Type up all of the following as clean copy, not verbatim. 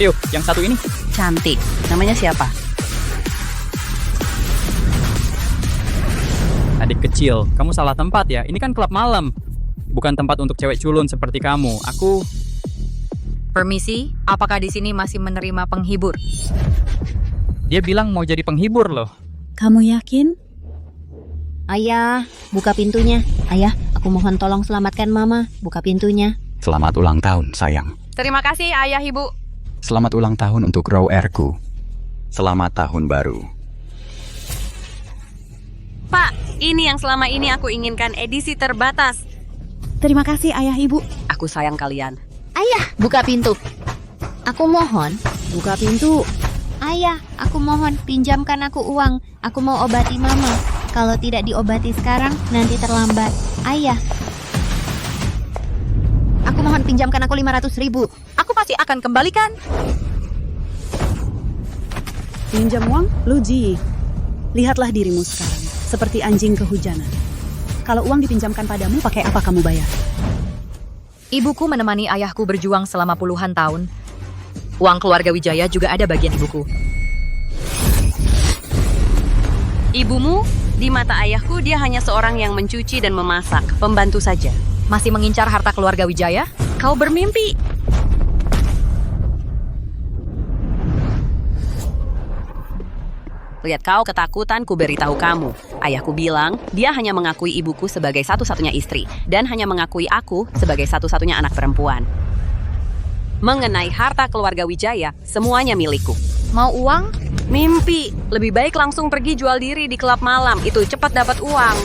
Yuk, yang satu ini. Cantik. Namanya siapa? Adik kecil, kamu salah tempat ya. Ini kan klub malam. Bukan tempat untuk cewek culun seperti kamu. Aku... Permisi, apakah di sini masih menerima penghibur? Dia bilang mau jadi penghibur loh. Kamu yakin? Ayah, buka pintunya. Ayah, aku mohon tolong selamatkan Mama. Buka pintunya. Selamat ulang tahun, sayang. Terima kasih, ayah ibu. Selamat ulang tahun untuk Raw Airku. Selamat tahun baru. Pak, ini yang selama ini aku inginkan, edisi terbatas. Terima kasih ayah ibu. Aku sayang kalian. Ayah, buka pintu. Aku mohon, buka pintu. Ayah, aku mohon, pinjamkan aku uang. Aku mau obati Mama. Kalau tidak diobati sekarang, nanti terlambat. Ayah. Aku mohon pinjamkan aku 500.000. Aku pasti akan kembalikan. Pinjam uang, Luji. Lihatlah dirimu sekarang, seperti anjing kehujanan. Kalau uang dipinjamkan padamu, pakai apa kamu bayar? Ibuku menemani ayahku berjuang selama puluhan tahun. Uang keluarga Wijaya juga ada bagian ibuku. Ibumu, di mata ayahku dia hanya seorang yang mencuci dan memasak, pembantu saja. Masih mengincar harta keluarga Wijaya? Kau bermimpi. Lihat kau ketakutan, ku beritahu kamu. Ayahku bilang, dia hanya mengakui ibuku sebagai satu-satunya istri, dan hanya mengakui aku sebagai satu-satunya anak perempuan. Mengenai harta keluarga Wijaya, semuanya milikku. Mau uang? Mimpi, lebih baik langsung pergi jual diri di klub malam, itu cepat dapat uang.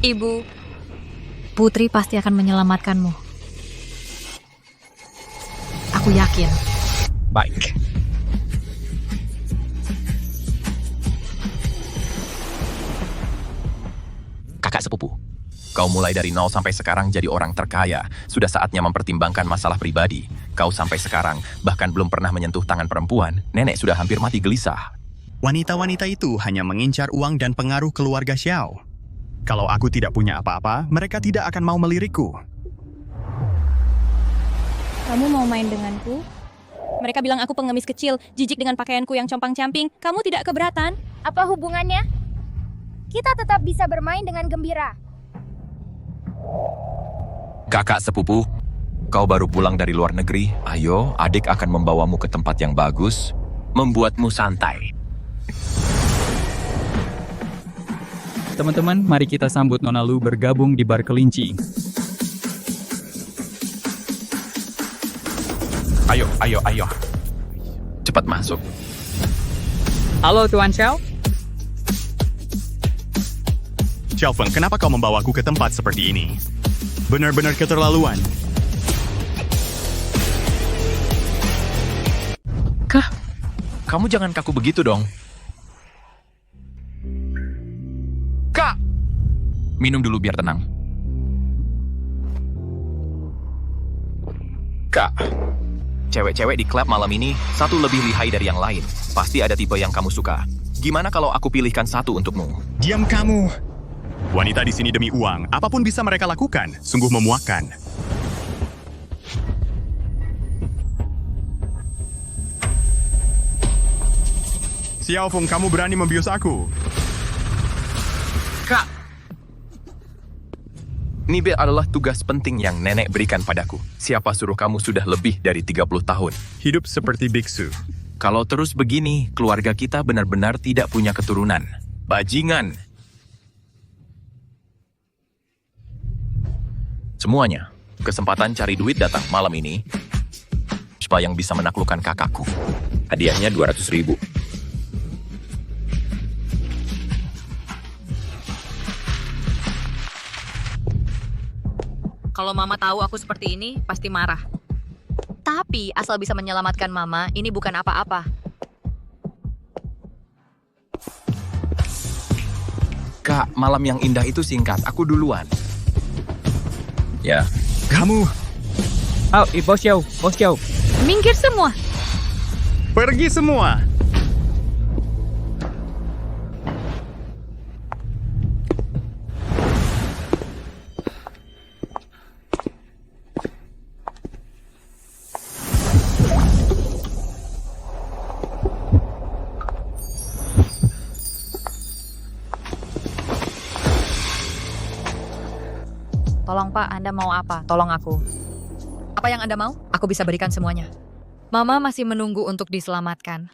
Ibu, Putri pasti akan menyelamatkanmu. Aku yakin. Baik. Kakak sepupu, kau mulai dari nol sampai sekarang jadi orang terkaya. Sudah saatnya mempertimbangkan masalah pribadi. Kau sampai sekarang bahkan belum pernah menyentuh tangan perempuan. Nenek sudah hampir mati gelisah. Wanita-wanita itu hanya mengincar uang dan pengaruh keluarga Xiao. Kalau aku tidak punya apa-apa, mereka tidak akan mau melirikku. Kamu mau main denganku? Mereka bilang aku pengemis kecil, jijik dengan pakaianku yang compang-camping. Kamu tidak keberatan? Apa hubungannya? Kita tetap bisa bermain dengan gembira. Kakak sepupu, kau baru pulang dari luar negeri. Ayo, adik akan membawamu ke tempat yang bagus, membuatmu santai. Teman-teman, mari kita sambut Nona Lu bergabung di bar kelinci. Ayo, ayo, ayo. Cepat masuk. Halo Tuan Xiao. Xiao Feng, kenapa kau membawaku ke tempat seperti ini? Benar-benar keterlaluan. Kah? Kamu jangan kaku begitu dong. Kak! Minum dulu biar tenang. Kak, cewek-cewek di klub malam ini satu lebih lihai dari yang lain. Pasti ada tipe yang kamu suka. Gimana kalau aku pilihkan satu untukmu? Diam kamu. Wanita di sini demi uang, apapun bisa mereka lakukan. Sungguh memuakkan. Xiao Feng, kamu berani membius aku? Kak! Nibel adalah tugas penting yang nenek berikan padaku. Siapa suruh kamu sudah lebih dari 30 tahun? Hidup seperti biksu. Kalau terus begini, keluarga kita benar-benar tidak punya keturunan. Bajingan! Semuanya, kesempatan cari duit datang malam ini. Siapa yang bisa menaklukkan kakakku? Hadiahnya 200.000. Kalau Mama tahu aku seperti ini, pasti marah. Tapi asal bisa menyelamatkan Mama, ini bukan apa-apa. Kak, malam yang indah itu singkat. Aku duluan. Ya. Kamu. Bos Xiao. Minggir semua. Pergi semua. Tolong Pak, Anda mau apa? Tolong aku. Apa yang Anda mau? Aku bisa berikan semuanya. Mama masih menunggu untuk diselamatkan.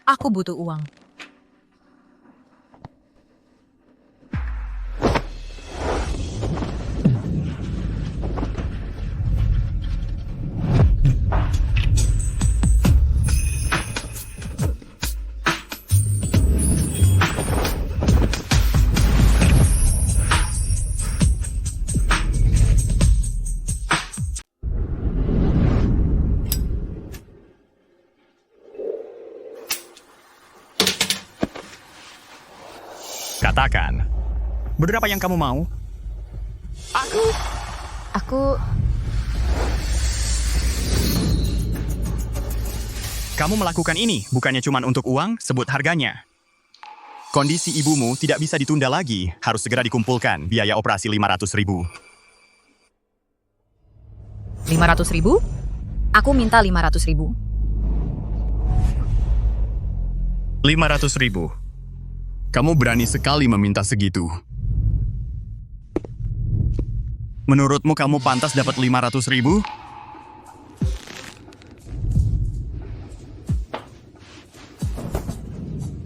Aku butuh uang. Katakan, berapa yang kamu mau? Aku... Kamu melakukan ini bukannya cuma untuk uang, sebut harganya. Kondisi ibumu tidak bisa ditunda lagi, harus segera dikumpulkan biaya operasi 500.000. 500.000? Aku minta 500.000. 500.000. Kamu berani sekali meminta segitu. Menurutmu kamu pantas dapat 500.000?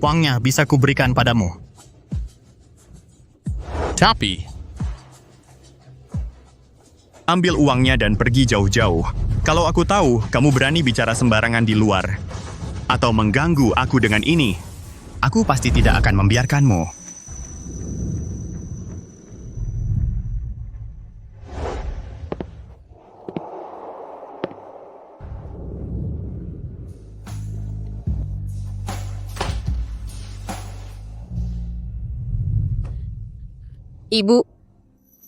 Uangnya bisa kuberikan padamu. Tapi, ambil uangnya dan pergi jauh-jauh. Kalau aku tahu kamu berani bicara sembarangan di luar atau mengganggu aku dengan ini, aku pasti tidak akan membiarkanmu. Ibu,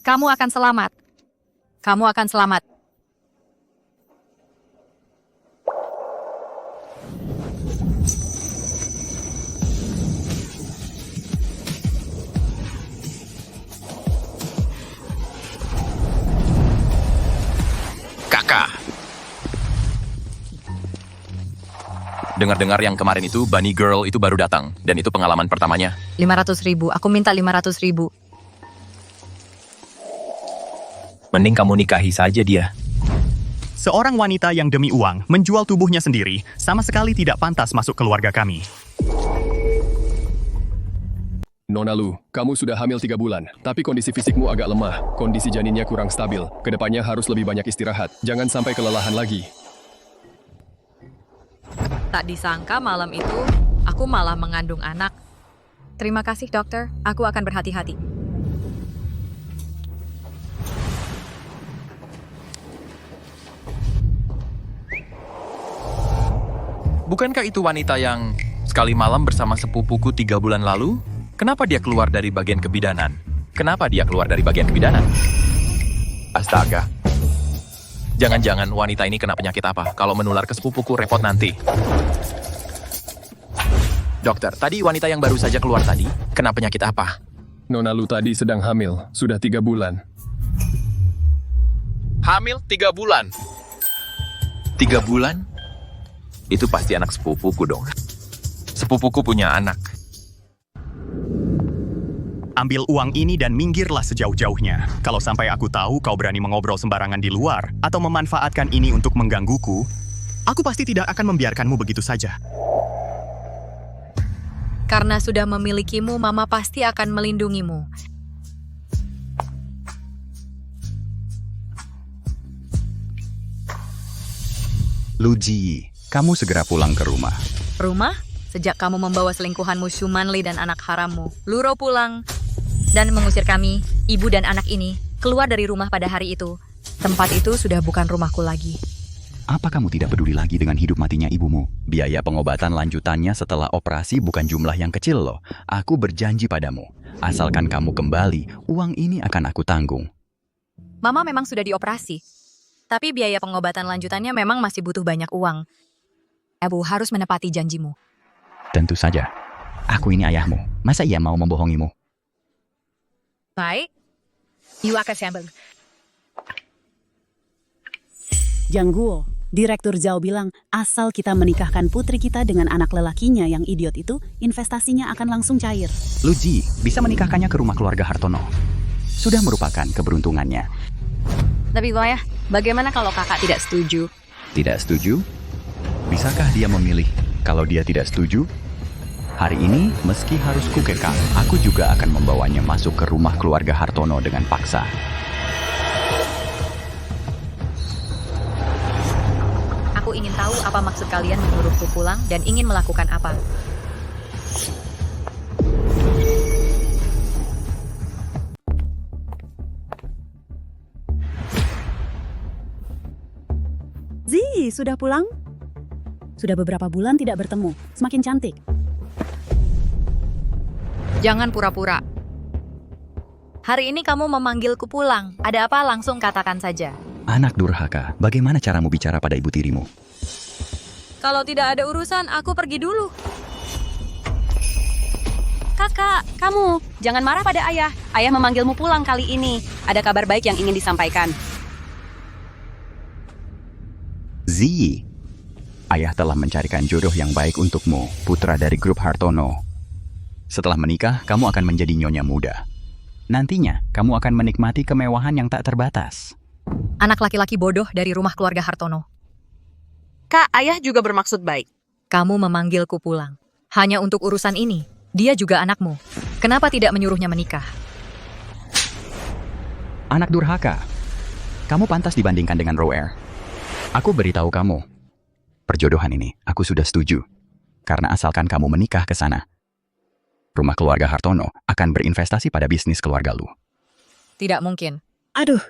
kamu akan selamat. Kamu akan selamat. Kakak. Dengar-dengar yang kemarin itu Bunny Girl itu baru datang dan itu pengalaman pertamanya. 500.000. Aku minta 500.000. Mending kamu nikahi saja dia. Seorang wanita yang demi uang menjual tubuhnya sendiri sama sekali tidak pantas masuk keluarga kami. Nona Lu, kamu sudah hamil 3 bulan, tapi kondisi fisikmu agak lemah. Kondisi janinnya kurang stabil. Kedepannya harus lebih banyak istirahat. Jangan sampai kelelahan lagi. Tak disangka malam itu, aku malah mengandung anak. Terima kasih dokter, aku akan berhati-hati. Bukankah itu wanita yang sekali malam bersama sepupuku 3 bulan lalu? Kenapa dia keluar dari bagian kebidanan? Kenapa dia keluar dari bagian kebidanan? Astaga. Jangan-jangan wanita ini kena penyakit apa? Kalau menular ke sepupuku repot nanti. Dokter, tadi wanita yang baru saja keluar tadi kena penyakit apa? Nona Lu tadi sedang hamil, sudah 3 bulan. Hamil 3 bulan? 3 bulan? Itu pasti anak sepupuku dong. Sepupuku punya anak. Ambil uang ini dan minggirlah sejauh-jauhnya. Kalau sampai aku tahu kau berani mengobrol sembarangan di luar atau memanfaatkan ini untuk menggangguku, aku pasti tidak akan membiarkanmu begitu saja. Karena sudah memilikimu, Mama pasti akan melindungimu. Lu Ji, kamu segera pulang ke rumah. Rumah? Sejak kamu membawa selingkuhanmu Shumanli dan anak harammu, Luro pulang dan mengusir kami, ibu dan anak ini, keluar dari rumah pada hari itu. Tempat itu sudah bukan rumahku lagi. Apa kamu tidak peduli lagi dengan hidup matinya ibumu? Biaya pengobatan lanjutannya setelah operasi bukan jumlah yang kecil loh. Aku berjanji padamu, asalkan kamu kembali, uang ini akan aku tanggung. Mama memang sudah dioperasi, tapi biaya pengobatan lanjutannya memang masih butuh banyak uang. Ibu harus menepati janjimu. Tentu saja. Aku ini ayahmu. Masa ia mau membohongimu? Baik. You akan sambung. Jangguo, Direktur Zhao bilang, asal kita menikahkan putri kita dengan anak lelakinya yang idiot itu, investasinya akan langsung cair. Lu Ji, bisa menikahkannya ke rumah keluarga Hartono. Sudah merupakan keberuntungannya. Tapi Ayah, bagaimana kalau kakak tidak setuju? Tidak setuju? Bisakah dia memilih? Kalau dia tidak setuju, hari ini meski harus kukekang, aku juga akan membawanya masuk ke rumah keluarga Hartono dengan paksa. Aku ingin tahu apa maksud kalian menyuruhku pulang dan ingin melakukan apa. Zi, sudah pulang? Sudah beberapa bulan tidak bertemu. Semakin cantik. Jangan pura-pura. Hari ini kamu memanggilku pulang. Ada apa langsung katakan saja. Anak durhaka, bagaimana caramu bicara pada ibu tirimu? Kalau tidak ada urusan, aku pergi dulu. Kakak, kamu jangan marah pada ayah. Ayah memanggilmu pulang kali ini. Ada kabar baik yang ingin disampaikan. Zi, ayah telah mencarikan jodoh yang baik untukmu, putra dari grup Hartono. Setelah menikah, kamu akan menjadi nyonya muda. Nantinya, kamu akan menikmati kemewahan yang tak terbatas. Anak laki-laki bodoh dari rumah keluarga Hartono. Kak, ayah juga bermaksud baik. Kamu memanggilku pulang. Hanya untuk urusan ini. Dia juga anakmu. Kenapa tidak menyuruhnya menikah? Anak durhaka, kamu pantas dibandingkan dengan Roer. Aku beritahu kamu, perjodohan ini aku sudah setuju. Karena asalkan kamu menikah ke sana, rumah keluarga Hartono akan berinvestasi pada bisnis keluarga lu. Tidak mungkin. Aduh,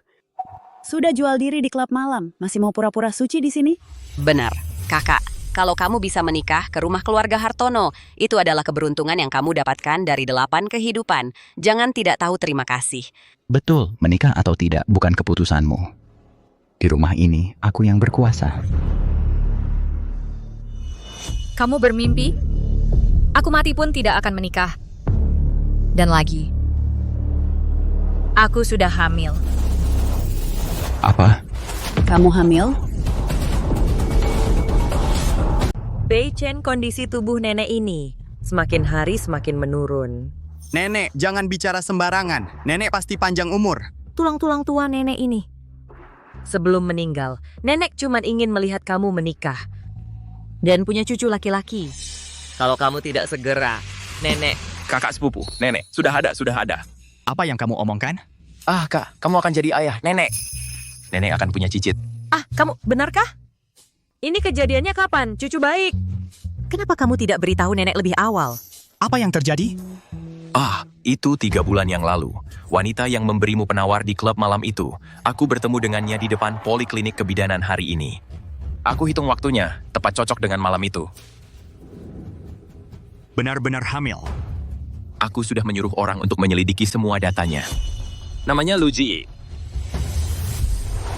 sudah jual diri di klub malam. Masih mau pura-pura suci di sini? Benar, kakak. Kalau kamu bisa menikah ke rumah keluarga Hartono, itu adalah keberuntungan yang kamu dapatkan dari 8 kehidupan. Jangan tidak tahu terima kasih. Betul, menikah atau tidak bukan keputusanmu. Di rumah ini, aku yang berkuasa. Kamu bermimpi? Aku mati pun tidak akan menikah. Dan lagi, aku sudah hamil. Apa? Kamu hamil? Beichen, kondisi tubuh nenek ini semakin hari semakin menurun. Nenek, jangan bicara sembarangan. Nenek pasti panjang umur. Tulang-tulang tua nenek ini. Sebelum meninggal, nenek cuma ingin melihat kamu menikah dan punya cucu laki-laki. Kalau kamu tidak segera, nenek... Kakak sepupu, nenek, sudah ada. Apa yang kamu omongkan? Ah, Kak, kamu akan jadi ayah, nenek. Nenek akan punya cicit. Ah, kamu benarkah? Ini kejadiannya kapan, cucu baik? Kenapa kamu tidak beritahu nenek lebih awal? Apa yang terjadi? Ah, itu 3 bulan yang lalu. Wanita yang memberimu penawar di klub malam itu. Aku bertemu dengannya di depan poliklinik kebidanan hari ini. Aku hitung waktunya, tepat cocok dengan malam itu. Benar-benar hamil. Aku sudah menyuruh orang untuk menyelidiki semua datanya. Namanya Luji.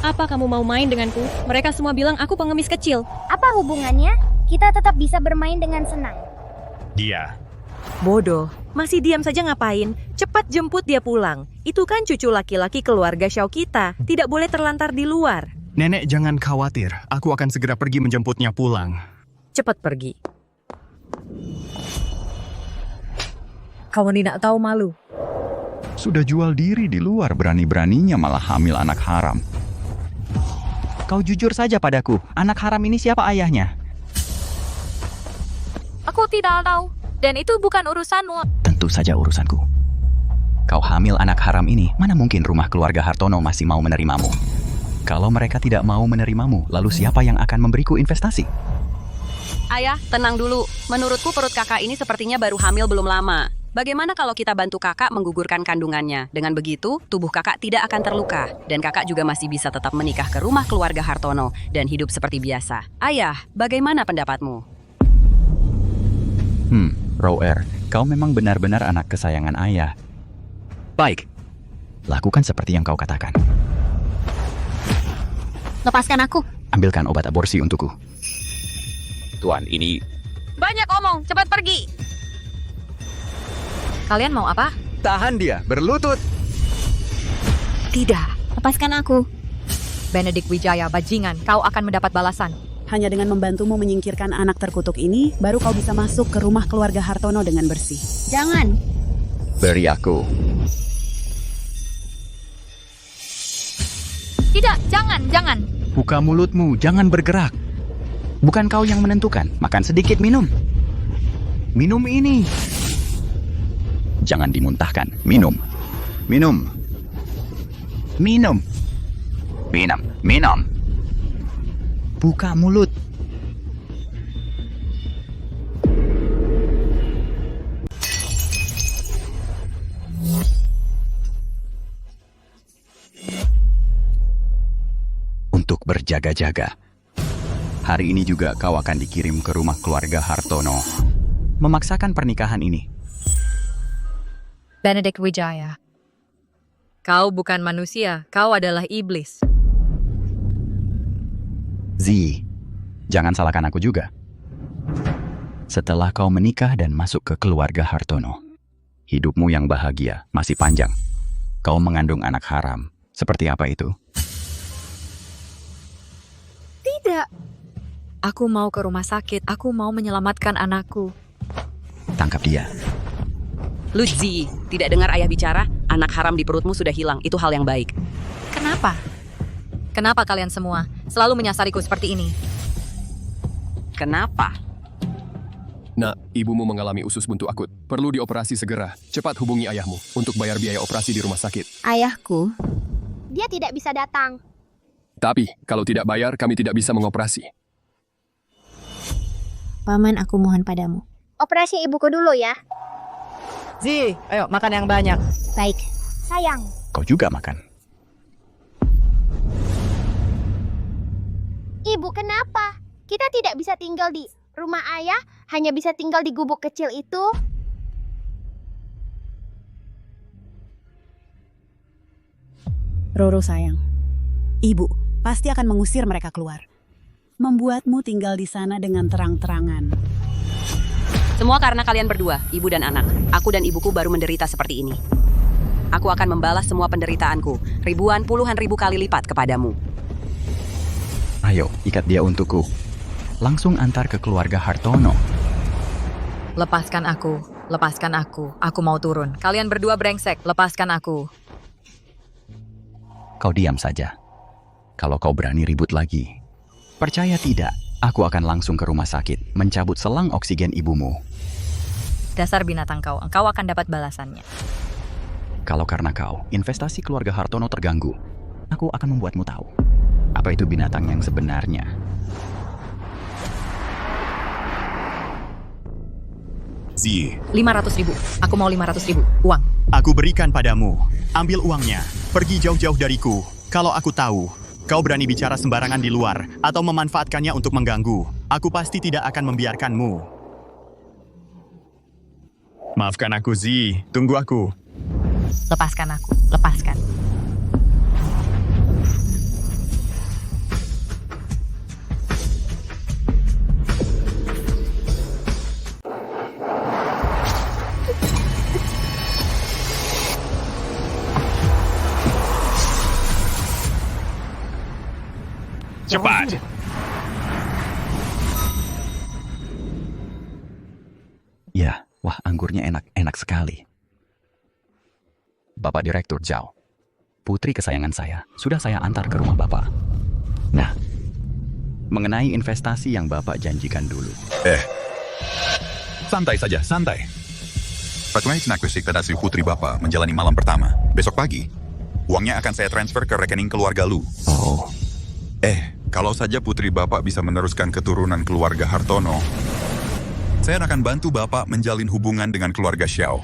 Apa kamu mau main denganku? Mereka semua bilang aku pengemis kecil. Apa hubungannya? Kita tetap bisa bermain dengan senang. Dia. Bodoh, masih diam saja ngapain? Cepat jemput dia pulang. Itu kan cucu laki-laki keluarga Xiao kita. Tidak boleh terlantar di luar. Nenek jangan khawatir. Aku akan segera pergi menjemputnya pulang. Cepat pergi. Kamu tidak tahu malu. Sudah jual diri di luar, berani-beraninya malah hamil anak haram. Kau jujur saja padaku, anak haram ini siapa ayahnya? Aku tidak tahu. Dan itu bukan urusanmu. Tentu saja urusanku. Kau hamil anak haram ini, mana mungkin rumah keluarga Hartono masih mau menerimamu? Kalau mereka tidak mau menerimamu, lalu siapa yang akan memberiku investasi? Ayah, tenang dulu. Menurutku perut kakak ini sepertinya baru hamil belum lama. Bagaimana kalau kita bantu kakak menggugurkan kandungannya? Dengan begitu, tubuh kakak tidak akan terluka. Dan kakak juga masih bisa tetap menikah ke rumah keluarga Hartono dan hidup seperti biasa. Ayah, bagaimana pendapatmu? Roer, kau memang benar-benar anak kesayangan ayah. Baik, lakukan seperti yang kau katakan. Lepaskan aku. Ambilkan obat aborsi untukku. Tuan, ini... Banyak omong, cepat pergi. Kalian mau apa? Tahan dia, berlutut. Tidak. Lepaskan aku. Benedict Wijaya, bajingan, kau akan mendapat balasan. Hanya dengan membantumu menyingkirkan anak terkutuk ini, baru kau bisa masuk ke rumah keluarga Hartono dengan bersih. Jangan. Beri aku. Tidak, jangan. Buka mulutmu, jangan bergerak. Bukan kau yang menentukan. Makan sedikit, minum. Minum ini. Jangan dimuntahkan. Minum. Minum. Minum. Minum. Minum. Buka mulut. Untuk berjaga-jaga. Hari ini juga kau akan dikirim ke rumah keluarga Hartono. Memaksakan pernikahan ini. Benedict Wijaya. Kau bukan manusia, kau adalah iblis. Zi, jangan salahkan aku juga. Setelah kau menikah dan masuk ke keluarga Hartono, hidupmu yang bahagia masih panjang. Kau mengandung anak haram. Seperti apa itu? Tidak. Aku mau ke rumah sakit, aku mau menyelamatkan anakku. Tangkap dia. Luzi, tidak dengar ayah bicara? Anak haram di perutmu sudah hilang, itu hal yang baik. Kenapa? Kenapa kalian semua selalu menyasariku seperti ini? Kenapa? Nak, ibumu mengalami usus buntu akut. Perlu dioperasi segera. Cepat hubungi ayahmu untuk bayar biaya operasi di rumah sakit. Ayahku? Dia tidak bisa datang. Tapi, kalau tidak bayar, kami tidak bisa mengoperasi. Paman, aku mohon padamu. Operasi ibuku dulu ya. Zi, ayo makan yang banyak. Baik. Sayang. Kau juga makan. Ibu, kenapa? Kita tidak bisa tinggal di rumah ayah, hanya bisa tinggal di gubuk kecil itu. Roro sayang, ibu pasti akan mengusir mereka keluar. Membuatmu tinggal di sana dengan terang-terangan. Semua karena kalian berdua, ibu dan anak. Aku dan ibuku baru menderita seperti ini. Aku akan membalas semua penderitaanku, ribuan puluhan ribu kali lipat kepadamu. Ayo, ikat dia untukku. Langsung antar ke keluarga Hartono. Lepaskan aku. Aku mau turun. Kalian berdua brengsek, lepaskan aku. Kau diam saja. Kalau kau berani ribut lagi. Percaya tidak, aku akan langsung ke rumah sakit, mencabut selang oksigen ibumu. Dasar binatang kau, engkau akan dapat balasannya. Kalau karena kau, investasi keluarga Hartono terganggu, aku akan membuatmu tahu. Apa itu binatang yang sebenarnya? Zi, 500.000. Aku mau 500.000. Uang. aku berikan padamu. Ambil uangnya. Pergi jauh-jauh dariku. Kalau aku tahu, kau berani bicara sembarangan di luar atau memanfaatkannya untuk mengganggu, aku pasti tidak akan membiarkanmu. Maafkan aku, Zi. Tunggu aku. Lepaskan aku. Lepaskan. Cepat. Ya, wah anggurnya enak sekali. Bapak Direktur Zhao, putri kesayangan saya, sudah saya antar ke rumah Bapak. Nah, mengenai investasi yang Bapak janjikan dulu. Santai saja, santai. Patungan akuisisi putri Bapak menjalani malam pertama. Besok pagi, uangnya akan saya transfer ke rekening keluarga Lu. Oh. Kalau saja putri Bapak bisa meneruskan keturunan keluarga Hartono, saya akan bantu Bapak menjalin hubungan dengan keluarga Xiao.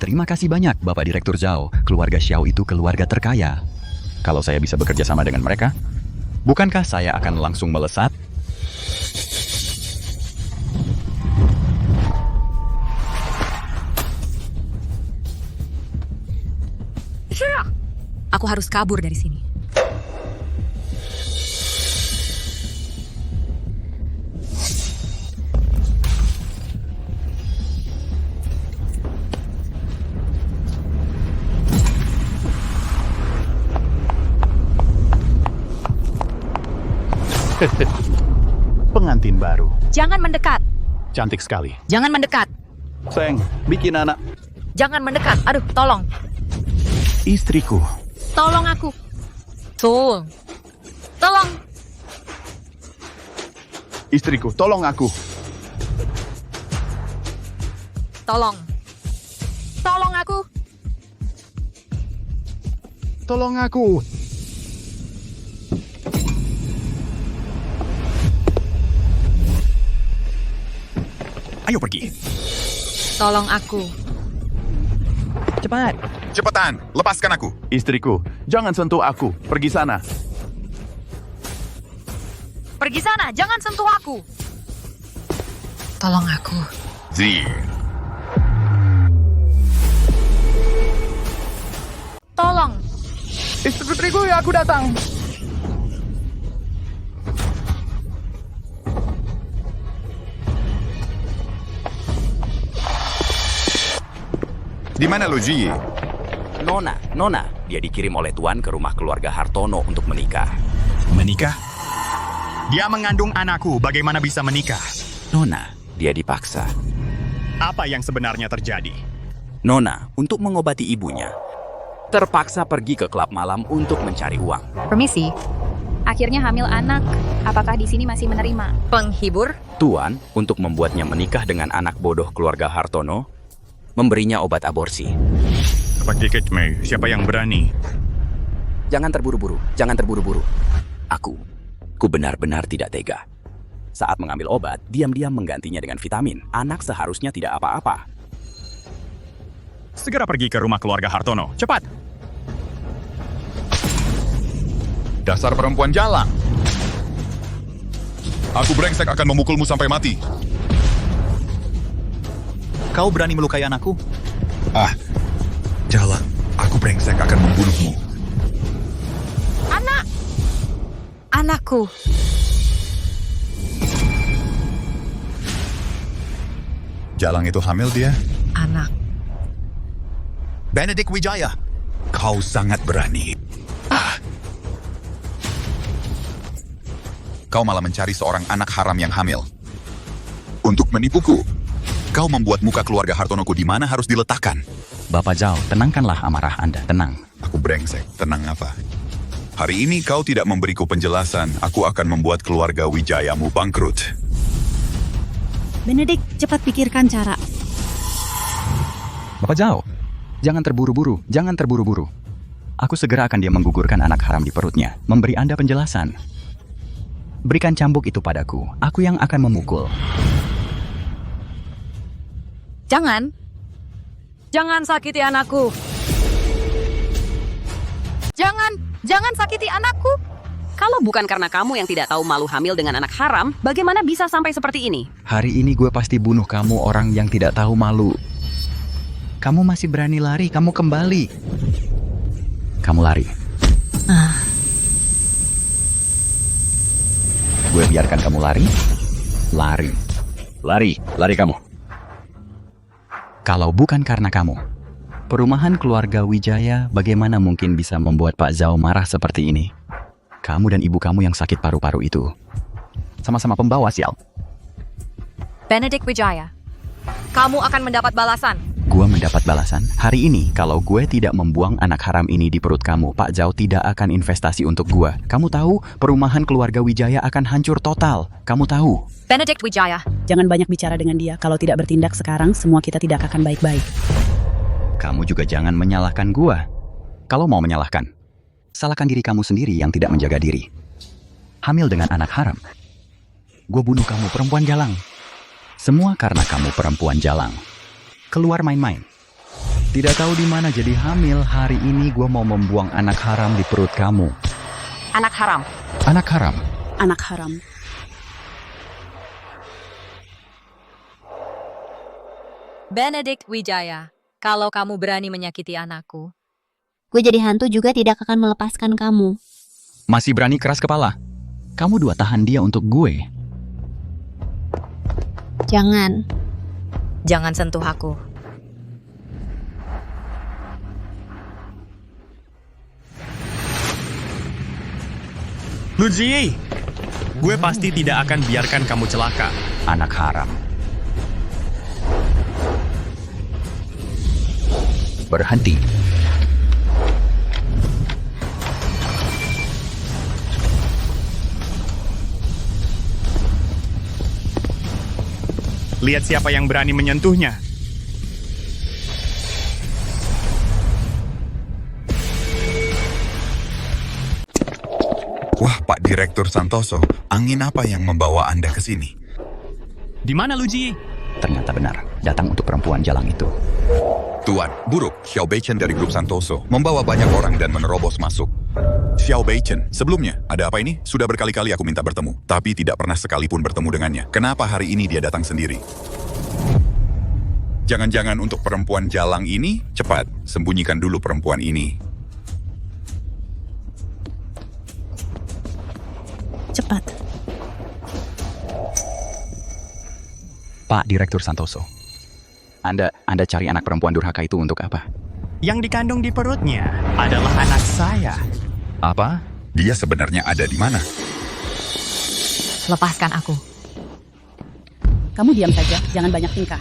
Terima kasih banyak, Bapak Direktur Zhao. Keluarga Xiao itu keluarga terkaya. Kalau saya bisa bekerja sama dengan mereka, bukankah saya akan langsung melesat? Aku harus kabur dari sini. Pengantin baru. Jangan mendekat. Cantik sekali. Jangan mendekat. Sayang, bikin anak. Jangan mendekat. Aduh, tolong. Istriku. Tolong aku. Tolong. Tolong. Istriku, tolong aku. Tolong. Tolong aku. Tolong aku. Ayo pergi. Tolong aku. Cepat. Cepetan, lepaskan aku. Istriku, jangan sentuh aku. Pergi sana. Pergi sana, jangan sentuh aku. Tolong aku. Zi. Tolong. Istri putriku, ya aku datang. Di mana lo, Ji? Nona, dia dikirim oleh Tuan ke rumah keluarga Hartono untuk menikah. Menikah? Dia mengandung anakku, bagaimana bisa menikah? Nona, dia dipaksa. Apa yang sebenarnya terjadi? Nona, untuk mengobati ibunya, terpaksa pergi ke klub malam untuk mencari uang. Permisi. Akhirnya hamil anak. Apakah di sini masih menerima? Penghibur? Tuan, untuk membuatnya menikah dengan anak bodoh keluarga Hartono, memberinya obat aborsi. Pak Dikit Mei, siapa yang berani? Jangan terburu-buru, jangan terburu-buru. Aku benar-benar tidak tega. Saat mengambil obat, diam-diam menggantinya dengan vitamin. Anak seharusnya tidak apa-apa. Segera pergi ke rumah keluarga Hartono, cepat! Dasar perempuan jalang. Aku brengsek akan memukulmu sampai mati. Kau berani melukai anakku? Jalan. Aku brengsek akan membunuhmu. Anakku. Jalang itu hamil dia? Anak. Benedict Wijaya. Kau sangat berani. Kau malah mencari seorang anak haram yang hamil. Untuk menipuku. Kau membuat muka keluarga Hartonoku di mana harus diletakkan. Bapak Zhao, tenangkanlah amarah Anda, tenang. Aku brengsek, tenang apa? Hari ini kau tidak memberiku penjelasan, aku akan membuat keluarga Wijayamu bangkrut. Benedict, cepat pikirkan cara. Bapak Zhao, jangan terburu-buru, jangan terburu-buru. Aku segera akan dia menggugurkan anak haram di perutnya, memberi Anda penjelasan. Berikan cambuk itu padaku, aku yang akan memukul. Jangan sakiti anakku. Jangan sakiti anakku. Kalau bukan karena kamu yang tidak tahu malu hamil dengan anak haram, bagaimana bisa sampai seperti ini? Hari ini gue pasti bunuh kamu orang yang tidak tahu malu. Kamu masih berani lari, kamu kembali. Kamu lari. Gue biarkan kamu lari. Lari kamu. Kalau bukan karena kamu, perumahan keluarga Wijaya bagaimana mungkin bisa membuat Pak Zhao marah seperti ini? Kamu dan ibu kamu yang sakit paru-paru itu sama-sama pembawa sial. Benedict Wijaya, kamu akan mendapat balasan. Gue mendapat balasan. Hari ini, kalau gue tidak membuang anak haram ini di perut kamu, Pak Zhao tidak akan investasi untuk gue. Kamu tahu, perumahan keluarga Wijaya akan hancur total. Kamu tahu. Benedict Wijaya. Jangan banyak bicara dengan dia. Kalau tidak bertindak sekarang, semua kita tidak akan baik-baik. Kamu juga jangan menyalahkan gue. Kalau mau menyalahkan, salahkan diri kamu sendiri yang tidak menjaga diri. Hamil dengan anak haram. Gue bunuh kamu, perempuan jalang. Semua karena kamu perempuan jalang. Keluar main-main. Tidak tahu di mana jadi hamil. Hari ini gue mau membuang anak haram di perut kamu. Anak haram. Anak haram. Anak haram. Benedict Wijaya, kalau kamu berani menyakiti anakku, Gue jadi hantu juga tidak akan melepaskan kamu. Masih berani keras kepala? Kamu dua tahan dia untuk gue. Jangan sentuh aku. Luji, gue pasti tidak akan biarkan kamu celaka. Anak haram. Berhenti. Lihat siapa yang berani menyentuhnya. Wah, Pak Direktur Santoso, angin apa yang membawa Anda ke sini? Di mana Lu Ji? Ternyata benar, datang untuk perempuan jalang itu. Tuan, buruk, Xiao Beichen dari grup Santoso membawa banyak orang dan menerobos masuk. Xiao Beichen, sebelumnya, ada apa ini? Sudah berkali-kali aku minta bertemu, tapi tidak pernah sekalipun bertemu dengannya. Kenapa hari ini dia datang sendiri? Jangan-jangan untuk perempuan jalang ini? Cepat, sembunyikan dulu perempuan ini. Cepat. Pak Direktur Santoso, Anda cari anak perempuan durhaka itu untuk apa? Yang dikandung di perutnya adalah anak saya. Apa? Dia sebenarnya ada di mana? Lepaskan aku. Kamu diam saja, jangan banyak tingkah.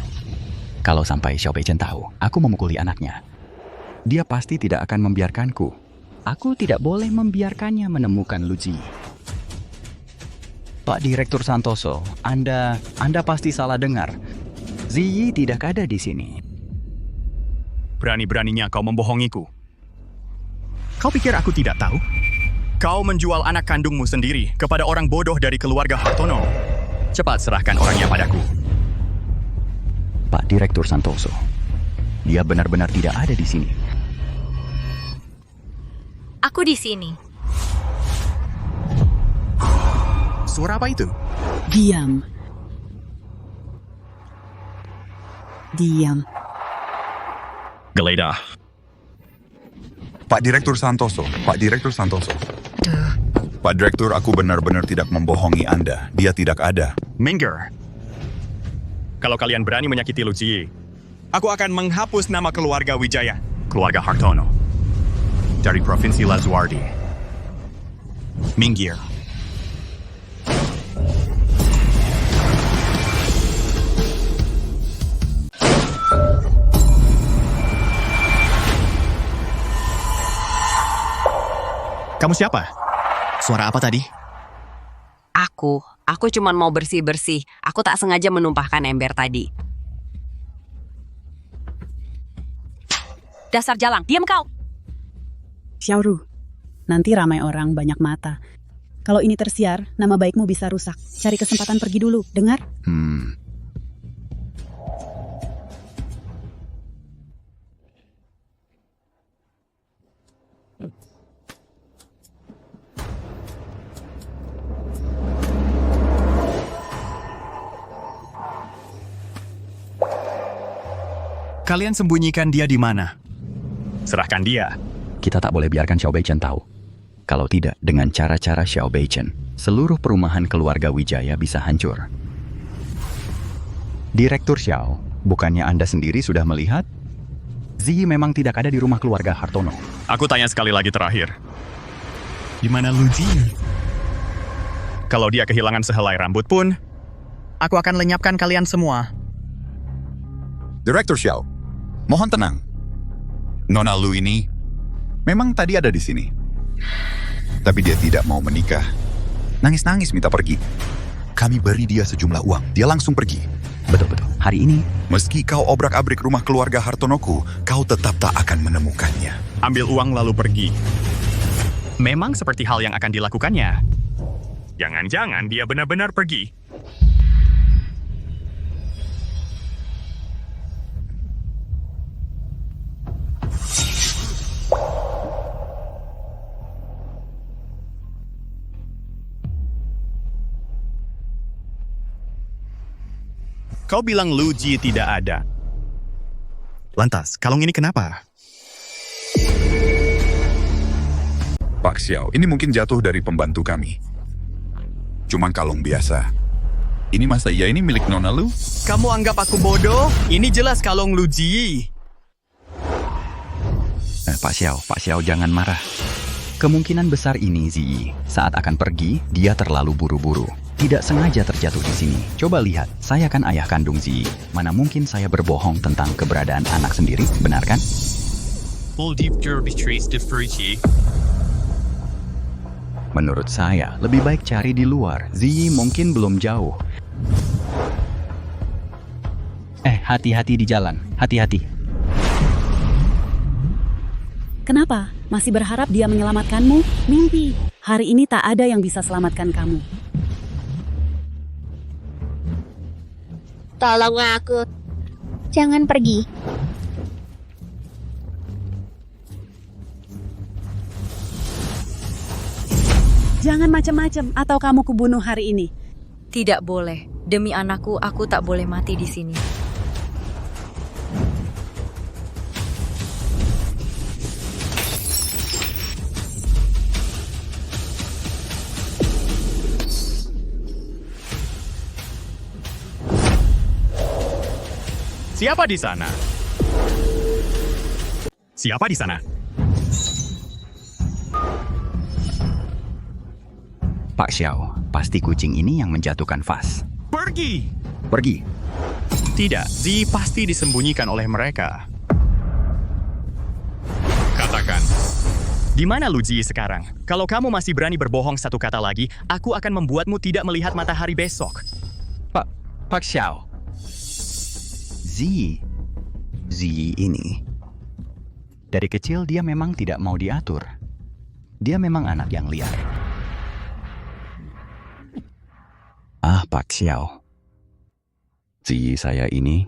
Kalau sampai Xiao Beichen tahu, aku memukuli anaknya, dia pasti tidak akan membiarkanku. Aku tidak boleh membiarkannya menemukan Lu Ji. Pak Direktur Santoso, Anda pasti salah dengar. Ziyi tidak ada di sini. Berani-beraninya kau membohongiku. Kau pikir aku tidak tahu? Kau menjual anak kandungmu sendiri kepada orang bodoh dari keluarga Hartono. Cepat serahkan orangnya padaku. Pak Direktur Santoso, dia benar-benar tidak ada di sini. Aku di sini. Suara apa itu? Diam. Diam. Geledah. Pak Direktur Santoso, Pak Direktur Santoso. Pak Direktur, aku benar-benar tidak membohongi Anda. Dia tidak ada. Minggir. Kalau kalian berani menyakiti Lu Ji, aku akan menghapus nama keluarga Wijaya, keluarga Hartono, dari Provinsi Lazuardi. Minggir. Kamu siapa? Suara apa tadi? Aku cuma mau bersih-bersih. Aku tak sengaja menumpahkan ember tadi. Dasar jalang, diam kau! Xiaoru, nanti ramai orang banyak mata. Kalau ini tersiar, nama baikmu bisa rusak. Cari kesempatan pergi dulu, dengar? Kalian sembunyikan dia di mana? Serahkan dia. Kita tak boleh biarkan Xiao Beichen tahu. Kalau tidak, dengan cara-cara Xiao Beichen, seluruh perumahan keluarga Wijaya bisa hancur. Direktur Xiao, bukannya Anda sendiri sudah melihat? Ziyi memang tidak ada di rumah keluarga Hartono. Aku tanya sekali lagi terakhir. Di mana Lu Ji? Kalau dia kehilangan sehelai rambut pun, aku akan lenyapkan kalian semua. Direktur Xiao, mohon tenang. Nona Lu ini memang tadi ada di sini. Tapi dia tidak mau menikah. Nangis-nangis minta pergi. Kami beri dia sejumlah uang. Dia langsung pergi. Betul-betul. Hari ini, meski kau obrak-abrik rumah keluarga Hartonoku, kau tetap tak akan menemukannya. Ambil uang lalu pergi. Memang seperti hal yang akan dilakukannya. Jangan-jangan dia benar-benar pergi. Kau bilang Lu Ji tidak ada. Lantas, kalung ini kenapa? Pak Xiao, ini mungkin jatuh dari pembantu kami. Cuman kalung biasa. Ini masa iya ini milik Nona Lu? Kamu anggap aku bodoh? Ini jelas kalung Lu Ji. Pak Xiao jangan marah. Kemungkinan besar ini Ziyi, saat akan pergi, dia terlalu buru-buru. Tidak sengaja terjatuh di sini. Coba lihat, saya kan ayah kandung Ziyi. Mana mungkin saya berbohong tentang keberadaan anak sendiri, benar kan? Menurut saya, lebih baik cari di luar. Ziyi mungkin belum jauh. Hati-hati di jalan. Hati-hati. Kenapa? Masih berharap dia menyelamatkanmu? Mimpi. Hari ini tak ada yang bisa selamatkan kamu. Tolong aku. Jangan pergi. Jangan macam-macam atau kamu kubunuh hari ini. Tidak boleh. Demi anakku, aku tak boleh mati di sini. Siapa di sana? Siapa di sana? Pak Xiao, pasti kucing ini yang menjatuhkan vas. Pergi! Pergi. Tidak, Zi pasti disembunyikan oleh mereka. Katakan, di mana Lu Ji sekarang? Kalau kamu masih berani berbohong satu kata lagi, aku akan membuatmu tidak melihat matahari besok. Pak Xiao. Zi ini. Dari kecil dia memang tidak mau diatur. Dia memang anak yang liar. Pak Xiao. Zi saya ini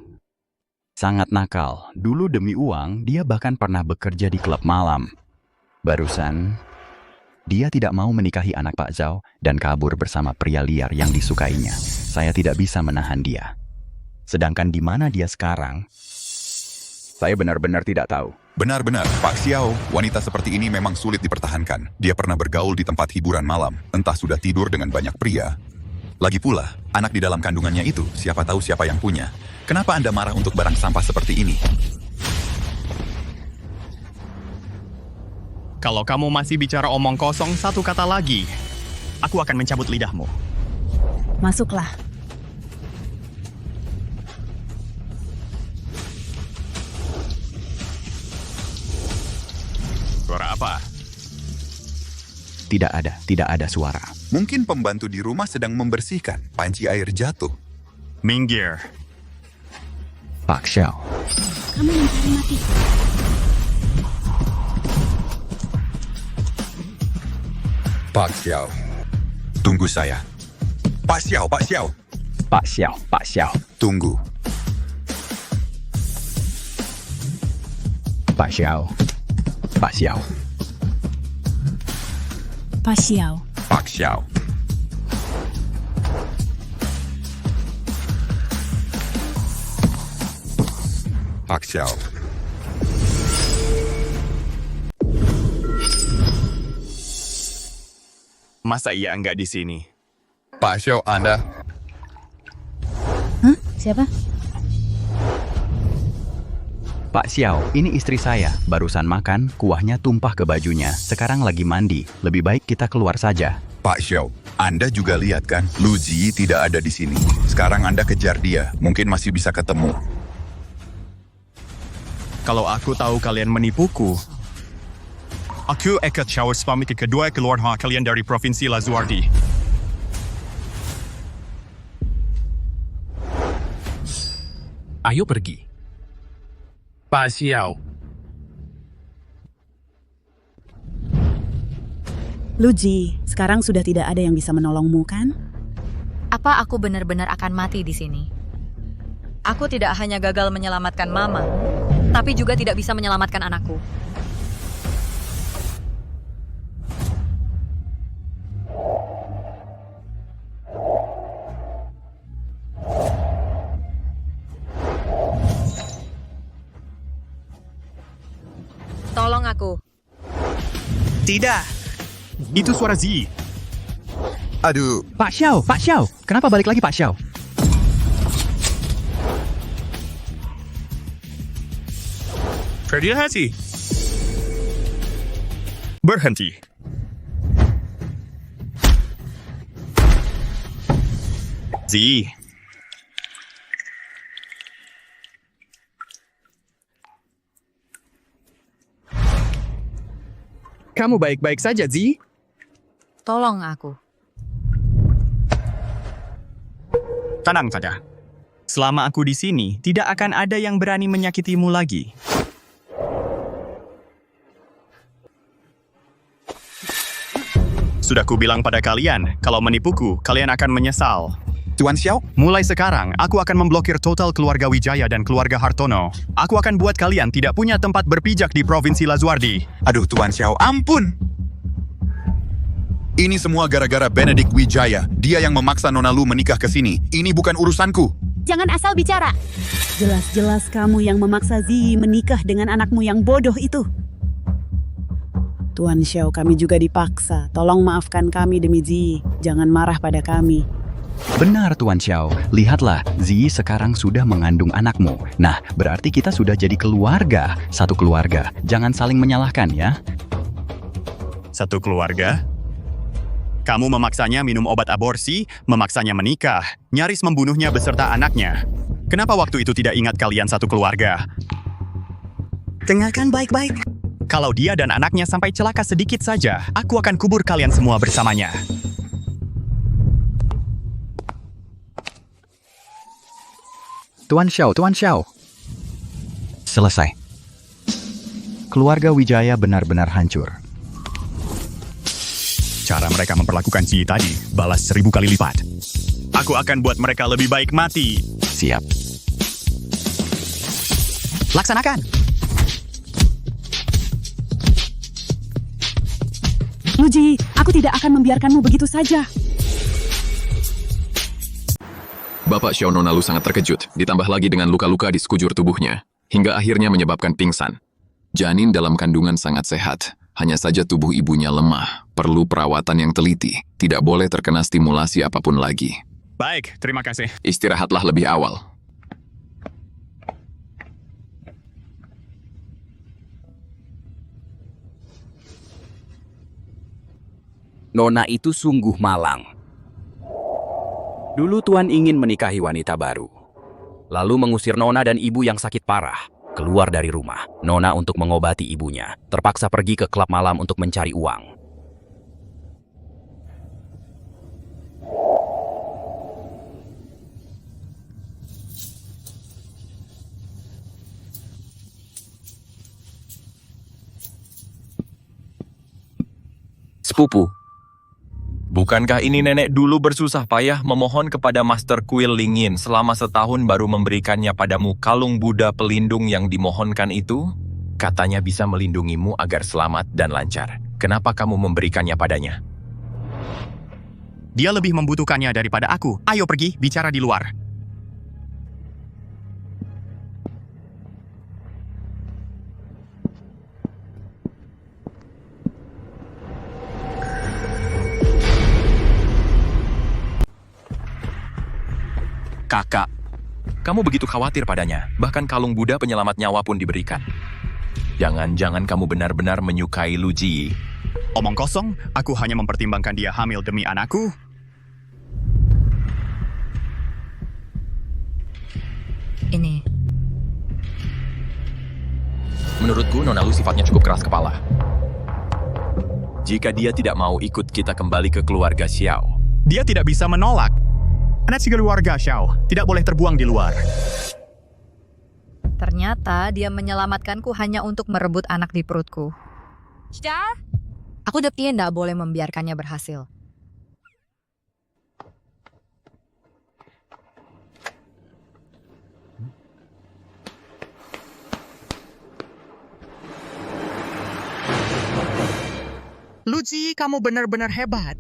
sangat nakal. Dulu demi uang, dia bahkan pernah bekerja di klub malam. Barusan, dia tidak mau menikahi anak Pak Zhao dan kabur bersama pria liar yang disukainya. Saya tidak bisa menahan dia. Sedangkan di mana dia sekarang, saya benar-benar tidak tahu. Benar-benar, Pak Xiao, wanita seperti ini memang sulit dipertahankan. Dia pernah bergaul di tempat hiburan malam, entah sudah tidur dengan banyak pria. Lagi pula, anak di dalam kandungannya itu, siapa tahu siapa yang punya. Kenapa Anda marah untuk barang sampah seperti ini? Kalau kamu masih bicara omong kosong satu kata lagi, aku akan mencabut lidahmu. Masuklah. Suara apa? Tidak ada suara. Mungkin pembantu di rumah sedang membersihkan. Panci air jatuh. Minggir. Pak Xiao. Kamu mencari mati. Pak Xiao. Tunggu saya. Pak Xiao, Pak Xiao. Pak Xiao, Pak Xiao. Tunggu. Pak Xiao. Pak Xiao. Pak Xiao. Pak Xiao. Pak Xiao. Masa ia enggak di sini? Pak Xiao, Anda. Hah? Siapa? Pak Xiao, ini istri saya. Barusan makan, kuahnya tumpah ke bajunya. Sekarang lagi mandi. Lebih baik kita keluar saja. Pak Xiao, Anda juga lihat kan? Lu Ji tidak ada di sini. Sekarang Anda kejar dia. Mungkin masih bisa ketemu. Kalau aku tahu kalian menipuku, aku akan shower suami kedua keluarga kalian dari Provinsi Lazuardi. Ayo pergi. Pak Xiao. Lu Ji, sekarang sudah tidak ada yang bisa menolongmu, kan? Apa aku benar-benar akan mati di sini? Aku tidak hanya gagal menyelamatkan Mama, tapi juga tidak bisa menyelamatkan anakku. Tolong aku. Tidak. Itu suara Zi. Aduh. Pak Xiao, Pak Xiao. Kenapa balik lagi Pak Xiao? Berhenti. Berhenti. Zi. Kamu baik-baik saja, Zi? Tolong aku. Tenang saja. Selama aku di sini, tidak akan ada yang berani menyakitimu lagi. Sudah kubilang pada kalian, kalau menipuku, kalian akan menyesal. Tuan Xiao, Mulai sekarang, aku akan memblokir total keluarga Wijaya dan keluarga Hartono. Aku akan buat kalian tidak punya tempat berpijak di Provinsi Lazuardi. aduh Tuan Xiao, ampun. Ini semua gara-gara Benedict Wijaya. Dia yang memaksa Nona Lu menikah ke sini. Ini bukan urusanku. Jangan asal bicara. Jelas-jelas kamu yang memaksa Ziyi menikah dengan anakmu yang bodoh itu. Tuan Xiao, kami juga dipaksa. Tolong maafkan kami demi Ziyi. Jangan marah pada kami. Benar Tuan Xiao, lihatlah, Ziyi sekarang sudah mengandung anakmu. Nah, berarti kita sudah jadi keluarga, satu keluarga. Jangan saling menyalahkan ya. Satu keluarga? Kamu memaksanya minum obat aborsi, memaksanya menikah, nyaris membunuhnya beserta anaknya. Kenapa waktu itu tidak ingat kalian satu keluarga? Dengarkan baik-baik. Kalau dia dan anaknya sampai celaka sedikit saja, aku akan kubur kalian semua bersamanya. Tuan Xiao. Selesai. Keluarga Wijaya benar-benar hancur. Cara mereka memperlakukan Ziyi tadi, balas 1000 kali lipat. Aku akan buat mereka lebih baik mati. Siap. Laksanakan. Luji, aku tidak akan membiarkanmu begitu saja. Bapak Xiao Nona Lu sangat terkejut, ditambah lagi dengan luka-luka di sekujur tubuhnya, hingga akhirnya menyebabkan pingsan. Janin dalam kandungan sangat sehat, hanya saja tubuh ibunya lemah, perlu perawatan yang teliti, tidak boleh terkena stimulasi apapun lagi. Baik, terima kasih. Istirahatlah lebih awal. Nona itu sungguh malang. Dulu Tuan ingin menikahi wanita baru. Lalu mengusir Nona dan ibu yang sakit parah keluar dari rumah. Nona untuk mengobati ibunya terpaksa pergi ke klub malam untuk mencari uang. Sepupu, bukankah ini nenek dulu bersusah payah memohon kepada Master Kuil Lingyin selama setahun baru memberikannya padamu kalung Buddha pelindung yang dimohonkan itu? Katanya bisa melindungimu agar selamat dan lancar. Kenapa kamu memberikannya padanya? Dia lebih membutuhkannya daripada aku. Ayo pergi, bicara di luar. Kakak, kamu begitu khawatir padanya, bahkan kalung Buddha penyelamat nyawa pun diberikan. Jangan-jangan kamu benar-benar menyukai Lu Ji. Omong kosong, aku hanya mempertimbangkan dia hamil demi anakku. Ini. Menurutku, Nona Lu sifatnya cukup keras kepala. Jika dia tidak mau ikut kita kembali ke keluarga Xiao, dia tidak bisa menolak. Anak keluarga Xiao tidak boleh terbuang di luar. Ternyata dia menyelamatkanku hanya untuk merebut anak di perutku. Aku tidak boleh membiarkannya berhasil. Lu Ji, kamu benar-benar hebat.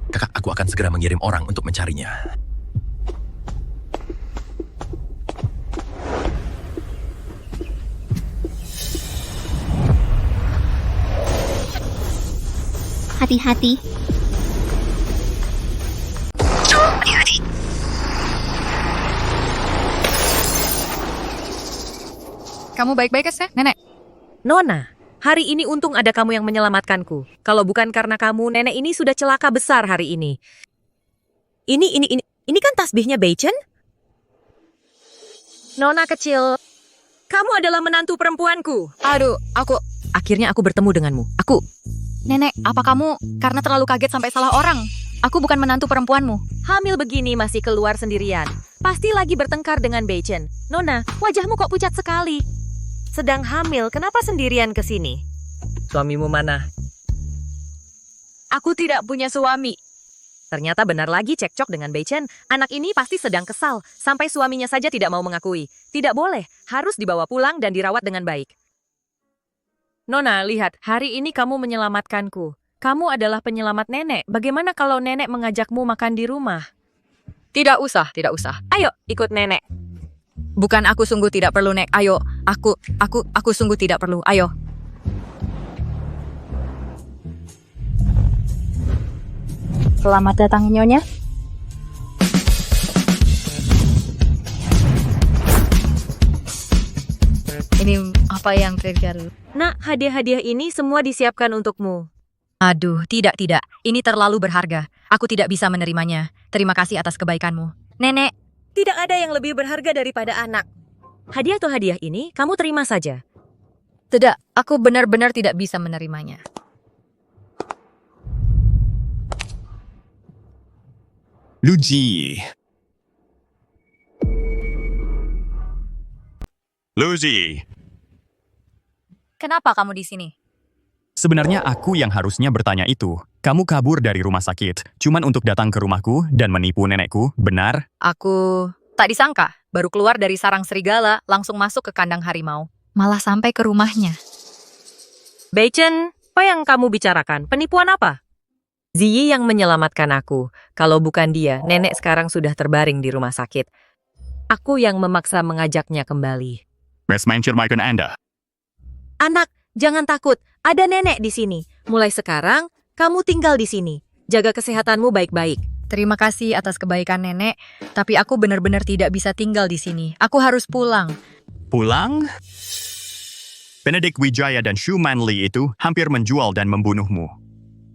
kakak aku akan segera mengirim orang untuk mencarinya. Hati-hati. Kamu baik-baik ya, Nenek? Nona, hari ini untung ada kamu yang menyelamatkanku. Kalau bukan karena kamu, nenek ini sudah celaka besar hari ini. Ini kan tasbihnya Beichen? Nona kecil, kamu adalah menantu perempuanku. Aduh, Akhirnya aku bertemu denganmu. Nenek, apa kamu karena terlalu kaget sampai salah orang? Aku bukan menantu perempuanmu. Hamil begini masih keluar sendirian. Pasti lagi bertengkar dengan Beichen. Nona, wajahmu kok pucat sekali. Sedang hamil, kenapa sendirian ke sini? Suamimu mana? Aku tidak punya suami. Ternyata benar lagi cekcok dengan Beichen. Anak ini pasti sedang kesal, sampai suaminya saja tidak mau mengakui. Tidak boleh, harus dibawa pulang dan dirawat dengan baik. Nona, lihat, hari ini kamu menyelamatkanku. Kamu adalah penyelamat nenek. Bagaimana kalau nenek mengajakmu makan di rumah? Tidak usah, tidak usah. Ayo, ikut nenek. Bukan, aku sungguh tidak perlu, Nek. Ayo, aku sungguh tidak perlu. Ayo. Selamat datang, Nyonya. Ini apa yang terjadi? Nak, hadiah-hadiah ini semua disiapkan untukmu. Aduh, tidak. Ini terlalu berharga. Aku tidak bisa menerimanya. Terima kasih atas kebaikanmu. Nenek, Tidak ada yang lebih berharga daripada anak. Hadiah atau hadiah ini, kamu terima saja. tidak. Aku benar-benar tidak bisa menerimanya. Luigi. Luigi. Kenapa kamu di sini? Sebenarnya aku yang harusnya bertanya itu. Kamu kabur dari rumah sakit, cuman untuk datang ke rumahku dan menipu nenekku, benar? Aku tak disangka. Baru keluar dari sarang serigala, langsung masuk ke kandang harimau. Malah sampai ke rumahnya. Beichen, apa yang kamu bicarakan? Penipuan apa? Ziyi yang menyelamatkan aku. Kalau bukan dia, nenek sekarang sudah terbaring di rumah sakit. Aku yang memaksa mengajaknya kembali. Mesmencermaikan Anda. Anak, jangan takut. Ada nenek di sini. Mulai sekarang, kamu tinggal di sini. Jaga kesehatanmu baik-baik. Terima kasih atas kebaikan nenek, tapi aku benar-benar tidak bisa tinggal di sini. Aku harus pulang. Pulang? Benedict Wijaya dan Shu Manli itu hampir menjual dan membunuhmu.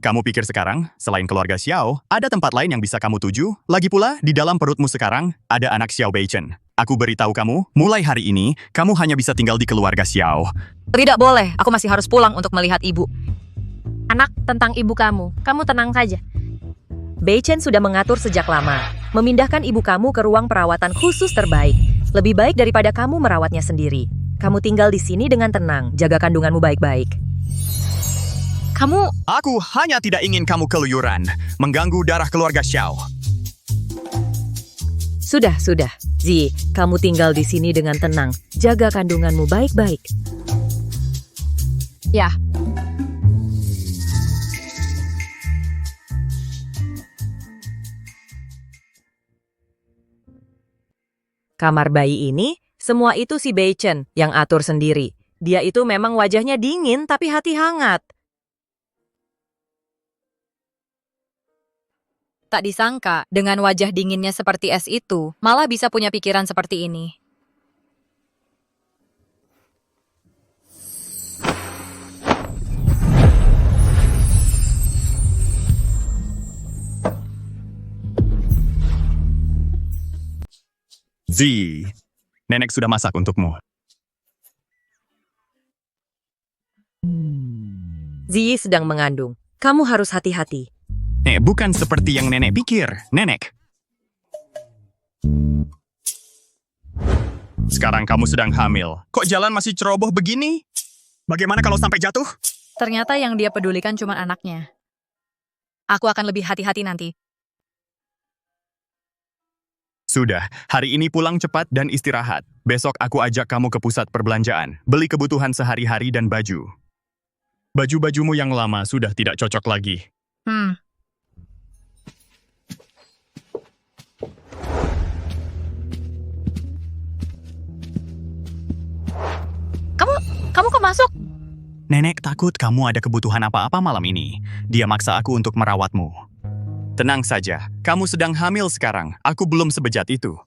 Kamu pikir sekarang, selain keluarga Xiao, ada tempat lain yang bisa kamu tuju? Lagi pula, di dalam perutmu sekarang, ada anak Xiao Beichen. Aku beritahu kamu, mulai hari ini, kamu hanya bisa tinggal di keluarga Xiao. Tidak boleh, aku masih harus pulang untuk melihat ibu. Anak, tentang ibu kamu tenang saja. Beichen sudah mengatur sejak lama, memindahkan ibu kamu ke ruang perawatan khusus terbaik. Lebih baik daripada kamu merawatnya sendiri. Kamu tinggal di sini dengan tenang, jaga kandunganmu baik-baik. Aku hanya tidak ingin kamu keluyuran, mengganggu darah keluarga Xiao. Sudah. Zi, kamu tinggal di sini dengan tenang, jaga kandunganmu baik-baik. Ya. Kamar bayi ini, semua itu si Beichen yang atur sendiri. Dia itu memang wajahnya dingin tapi hati hangat. Tak disangka, dengan wajah dinginnya seperti es itu, malah bisa punya pikiran seperti ini. Zi, nenek sudah masak untukmu. Ziyi sedang mengandung. Kamu harus hati-hati. Bukan seperti yang nenek pikir, nenek. Sekarang kamu sedang hamil. Kok jalan masih ceroboh begini? Bagaimana kalau sampai jatuh? Ternyata yang dia pedulikan cuma anaknya. Aku akan lebih hati-hati nanti. Sudah, hari ini pulang cepat dan istirahat. Besok aku ajak kamu ke pusat perbelanjaan, beli kebutuhan sehari-hari dan baju. Baju-bajumu yang lama sudah tidak cocok lagi. Kamu kok masuk? Nenek takut kamu ada kebutuhan apa-apa malam ini. Dia maksa aku untuk merawatmu. Tenang saja, kamu sedang hamil sekarang. Aku belum sebejat itu.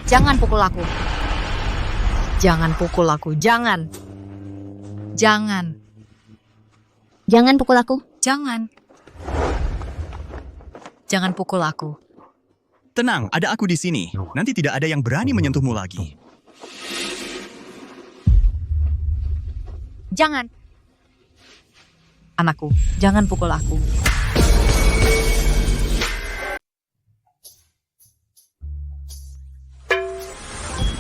Jangan pukul aku. Jangan pukul aku, jangan. Jangan. Jangan pukul aku. Jangan. Jangan pukul aku. Tenang, ada aku di sini. Nanti tidak ada yang berani menyentuhmu lagi. Jangan. Anakku, jangan pukul aku.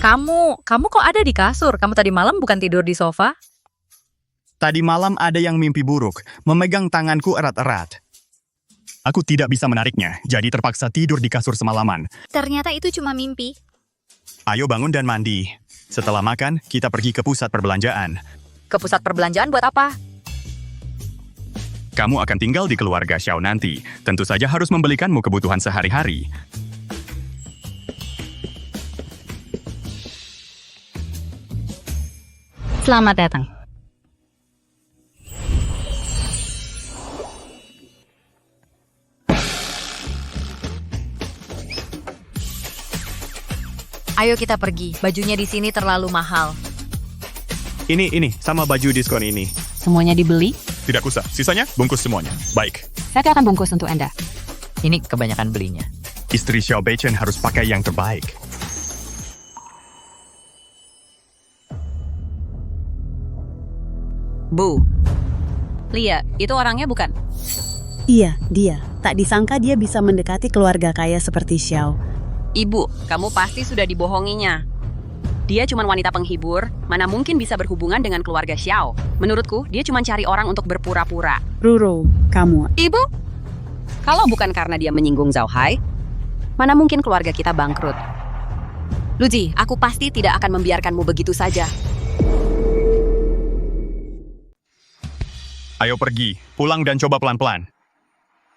Kamu kok ada di kasur? Kamu tadi malam bukan tidur di sofa? Tadi malam ada yang mimpi buruk, memegang tanganku erat-erat. Aku tidak bisa menariknya, jadi terpaksa tidur di kasur semalaman. Ternyata itu cuma mimpi. Ayo bangun dan mandi. Setelah makan, kita pergi ke pusat perbelanjaan. Ke pusat perbelanjaan buat apa? Kamu akan tinggal di keluarga Xiao nanti. Tentu saja harus membelikanmu kebutuhan sehari-hari. Selamat datang. Ayo kita pergi. Bajunya di sini terlalu mahal. Ini, sama baju diskon ini. Semuanya dibeli? Tidak usah, sisanya bungkus semuanya. Baik. Saya akan bungkus untuk Anda. Ini kebanyakan belinya. Istri Xiao Beichen harus pakai yang terbaik. Bu. Lia, itu orangnya bukan? Iya, dia. Tak disangka dia bisa mendekati keluarga kaya seperti Xiao. Ibu, kamu pasti sudah dibohonginya. Dia cuma wanita penghibur, mana mungkin bisa berhubungan dengan keluarga Xiao. Menurutku, dia cuma cari orang untuk berpura-pura. Ruro, kamu. Ibu, kalau bukan karena dia menyinggung Zhao Hai, mana mungkin keluarga kita bangkrut. Luji, aku pasti tidak akan membiarkanmu begitu saja. Ayo pergi, pulang dan coba pelan-pelan.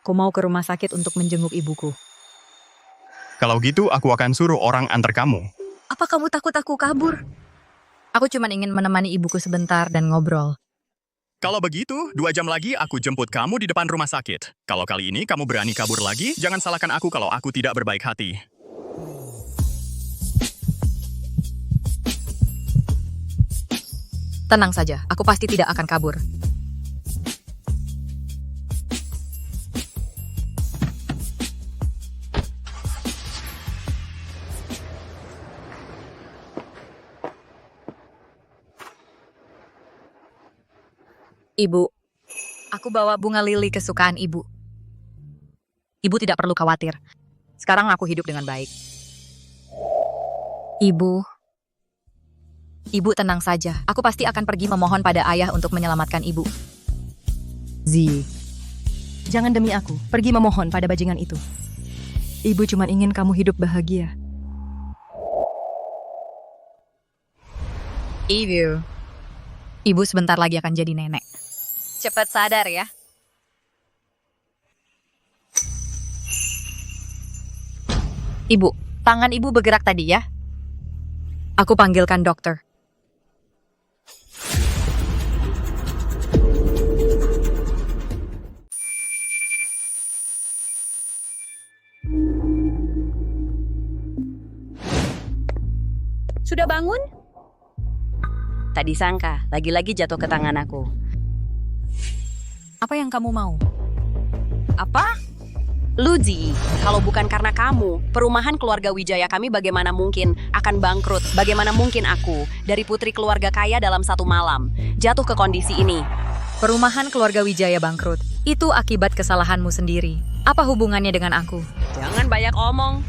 Aku mau ke rumah sakit untuk menjenguk ibuku. Kalau gitu, aku akan suruh orang antar kamu. Apa kamu takut aku kabur? Aku cuma ingin menemani ibuku sebentar dan ngobrol. Kalau begitu, 2 jam lagi aku jemput kamu di depan rumah sakit. Kalau kali ini kamu berani kabur lagi, jangan salahkan aku kalau aku tidak berbaik hati. Tenang saja, aku pasti tidak akan kabur. Ibu, aku bawa bunga lili kesukaan ibu. Ibu tidak perlu khawatir. Sekarang aku hidup dengan baik. Ibu tenang saja. Aku pasti akan pergi memohon pada ayah untuk menyelamatkan ibu. Zi, jangan demi aku. Pergi memohon pada bajingan itu. Ibu cuma ingin kamu hidup bahagia. Ibu sebentar lagi akan jadi nenek. Cepat sadar ya. Ibu, tangan ibu bergerak tadi ya. Aku panggilkan dokter. Sudah bangun? Tak disangka, lagi-lagi jatuh ke tangan aku. Apa yang kamu mau? Apa? Luji, kalau bukan karena kamu, perumahan keluarga Wijaya kami bagaimana mungkin akan bangkrut? Bagaimana mungkin aku, dari putri keluarga kaya dalam 1 malam, jatuh ke kondisi ini? Perumahan keluarga Wijaya bangkrut. Itu akibat kesalahanmu sendiri. Apa hubungannya dengan aku? Jangan banyak omong.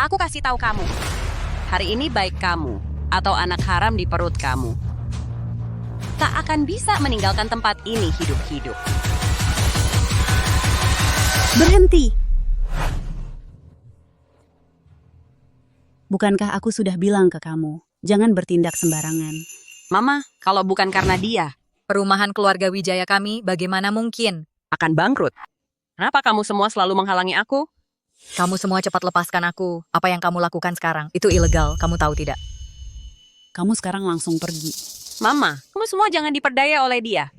Aku kasih tahu kamu. Hari ini baik kamu, atau anak haram di perut kamu, tak akan bisa meninggalkan tempat ini hidup-hidup. Berhenti! Bukankah aku sudah bilang ke kamu, jangan bertindak sembarangan. Mama, kalau bukan karena dia, perumahan keluarga Wijaya kami bagaimana mungkin akan bangkrut. Kenapa kamu semua selalu menghalangi aku? Kamu semua cepat lepaskan aku. Apa yang kamu lakukan sekarang? Itu ilegal, kamu tahu tidak? Kamu sekarang langsung pergi. Mama, kamu semua jangan diperdaya oleh dia.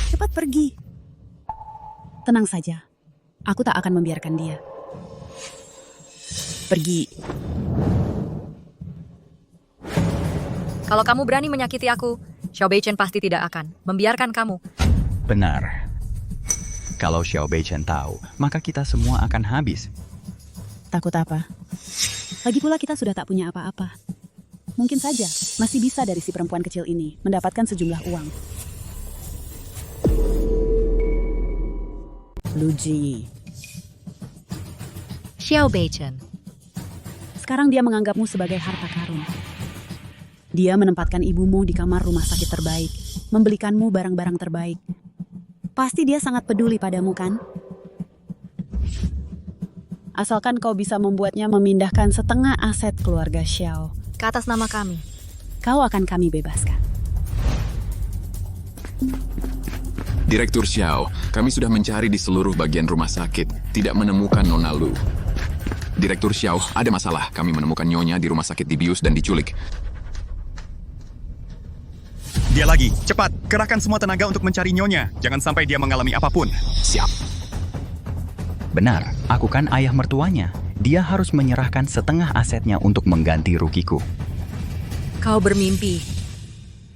Cepat pergi. Tenang saja. Aku tak akan membiarkan dia. Pergi. Kalau kamu berani menyakiti aku, Xiao Beichen pasti tidak akan membiarkan kamu. Benar. Kalau Xiao Beichen tahu, maka kita semua akan habis. Takut apa? Lagi pula kita sudah tak punya apa-apa. Mungkin saja masih bisa dari si perempuan kecil ini mendapatkan sejumlah uang. Lu Ji. Xiao Beichen. Sekarang dia menganggapmu sebagai harta karun. Dia menempatkan ibumu di kamar rumah sakit terbaik, membelikanmu barang-barang terbaik. Pasti dia sangat peduli padamu, kan? Asalkan kau bisa membuatnya memindahkan setengah aset keluarga Xiao Ke atas nama kami. kau akan kami bebaskan. Direktur Xiao, kami sudah mencari di seluruh bagian rumah sakit, tidak menemukan Nona Lu. Direktur Xiao, ada masalah. Kami menemukan Nyonya di rumah sakit dibius dan diculik. Dia lagi, cepat, kerahkan semua tenaga untuk mencari Nyonya. Jangan sampai dia mengalami apapun. Siap. Benar, aku kan ayah mertuanya. Dia harus menyerahkan setengah asetnya untuk mengganti rugiku. Kau bermimpi.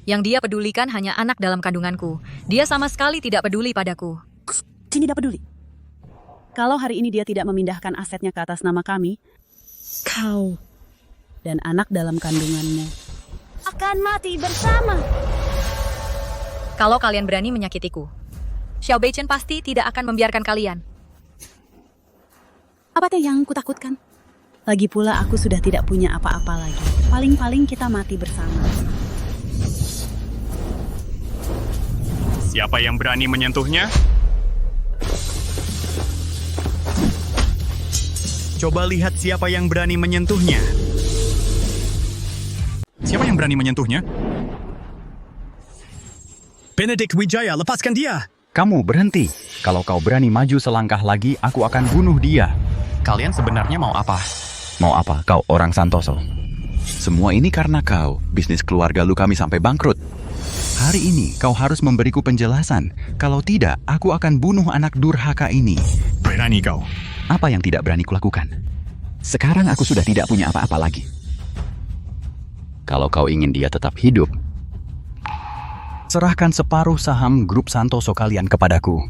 Yang dia pedulikan hanya anak dalam kandunganku. Dia sama sekali tidak peduli padaku. Tidak peduli. Kalau hari ini dia tidak memindahkan asetnya ke atas nama kami, kau dan anak dalam kandunganmu Akan mati bersama. Kalau kalian berani menyakitiku, Xiao Beichen pasti tidak akan membiarkan kalian. Apa teh yang kutakutkan? Lagi pula aku sudah tidak punya apa-apa lagi. Paling-paling kita mati bersama. Siapa yang berani menyentuhnya? Coba lihat siapa yang berani menyentuhnya. Siapa yang berani menyentuhnya? Benedict Wijaya, lepaskan dia! Kamu berhenti. Kalau kau berani maju selangkah lagi, aku akan bunuh dia. Kalian sebenarnya mau apa? Mau apa kau orang Santoso? Semua ini karena kau. Bisnis keluarga lu kami sampai bangkrut. Hari ini kau harus memberiku penjelasan. Kalau tidak, aku akan bunuh anak durhaka ini. Berani kau. Apa yang tidak berani kulakukan? Sekarang aku sudah tidak punya apa-apa lagi. Kalau kau ingin dia tetap hidup, serahkan separuh saham grup Santoso kalian kepadaku.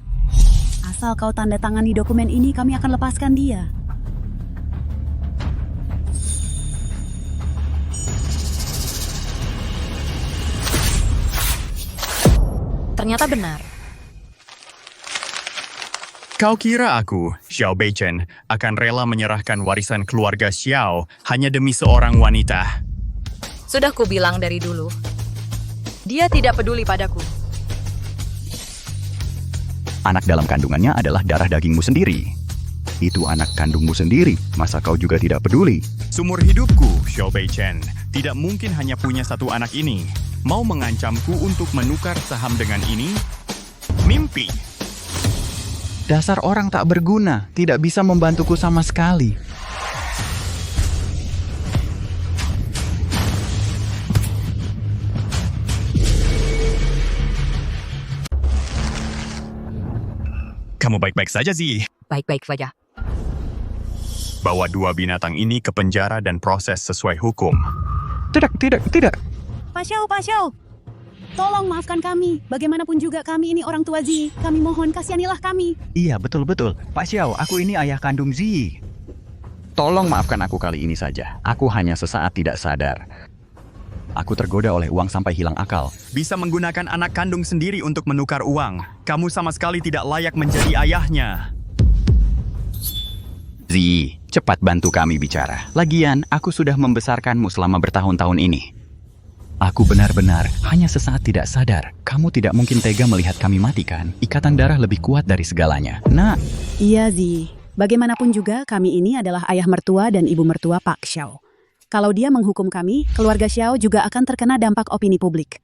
Asal kau tanda tangani dokumen ini, kami akan lepaskan dia. Ternyata benar. Kau kira aku, Xiao Beichen, akan rela menyerahkan warisan keluarga Xiao hanya demi seorang wanita? Sudah kubilang dari dulu. Dia tidak peduli padaku. Anak dalam kandungannya adalah darah dagingmu sendiri. Itu anak kandungmu sendiri, masa kau juga tidak peduli? Sumur hidupku, Xiao Beichen, tidak mungkin hanya punya satu anak ini. Mau mengancamku untuk menukar saham dengan ini? Mimpi. Dasar orang tak berguna, tidak bisa membantuku sama sekali. Kamu baik-baik saja, Zi. Baik-baik saja. Bawa dua binatang ini ke penjara dan proses sesuai hukum. Tidak. Pak Xiao. Tolong maafkan kami. Bagaimanapun juga kami ini orang tua Zi. Kami mohon kasihanilah kami. Iya, betul. Pak Xiao, aku ini ayah kandung Zi. Tolong maafkan aku kali ini saja. Aku hanya sesaat tidak sadar. Aku tergoda oleh uang sampai hilang akal. Bisa menggunakan anak kandung sendiri untuk menukar uang. Kamu sama sekali tidak layak menjadi ayahnya. Zi, cepat bantu kami bicara. Lagian, aku sudah membesarkanmu selama bertahun-tahun ini. Aku benar-benar hanya sesaat tidak sadar. Kamu tidak mungkin tega melihat kami mati, kan? Ikatan darah lebih kuat dari segalanya. Nah. Iya, Zi. Bagaimanapun juga, kami ini adalah ayah mertua dan ibu mertua Pak Xiao. Kalau dia menghukum kami, keluarga Xiao juga akan terkena dampak opini publik.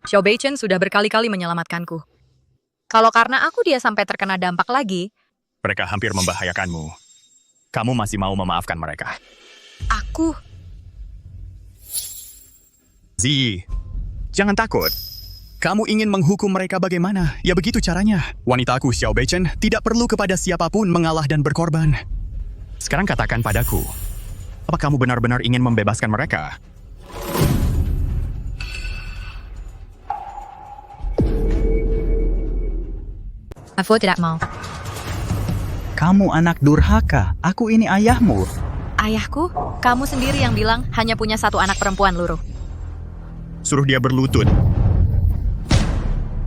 Xiao Beichen sudah berkali-kali menyelamatkanku. Kalau karena aku dia sampai terkena dampak lagi, Mereka hampir membahayakanmu. Kamu masih mau memaafkan mereka? aku... Zi, jangan takut. Kamu ingin menghukum mereka bagaimana? Ya begitu caranya. Wanitaku Xiao Beichen tidak perlu kepada siapapun mengalah dan berkorban. Sekarang katakan padaku, apa kamu benar-benar ingin membebaskan mereka? Aku tidak mau. Kamu anak durhaka. Aku ini ayahmu. Ayahku, kamu sendiri yang bilang hanya punya satu anak perempuan, Luruh. Suruh dia berlutut.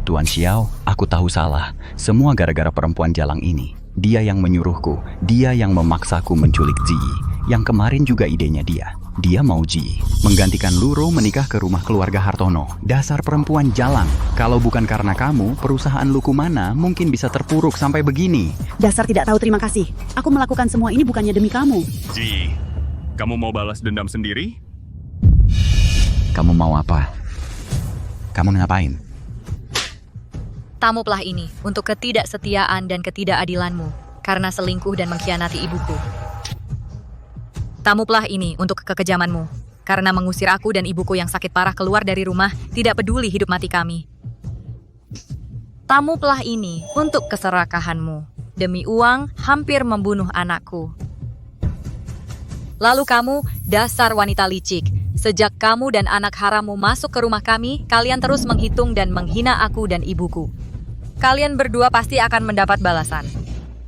Tuan Xiao, aku tahu salah. Semua gara-gara perempuan jalang ini. Dia yang menyuruhku. Dia yang memaksaku menculik Ziyi. Yang kemarin juga idenya dia. Dia mau Ji menggantikan Luro menikah ke rumah keluarga Hartono. Dasar perempuan jalang. Kalau bukan karena kamu, perusahaan Lukumana mungkin bisa terpuruk sampai begini. Dasar tidak tahu terima kasih. Aku melakukan semua ini bukannya demi kamu. Ji, kamu mau balas dendam sendiri? Kamu mau apa? Kamu ngapain? Tamulah ini untuk ketidaksetiaan dan ketidakadilanmu karena selingkuh dan mengkhianati ibuku. Tamulah ini untuk kekejamanmu karena mengusir aku dan ibuku yang sakit parah keluar dari rumah, tidak peduli hidup mati kami. Tamulah ini untuk keserakahanmu. Demi uang, hampir membunuh anakku. Lalu kamu, dasar wanita licik. Sejak kamu dan anak harammu masuk ke rumah kami, kalian terus menghitung dan menghina aku dan ibuku. Kalian berdua pasti akan mendapat balasan.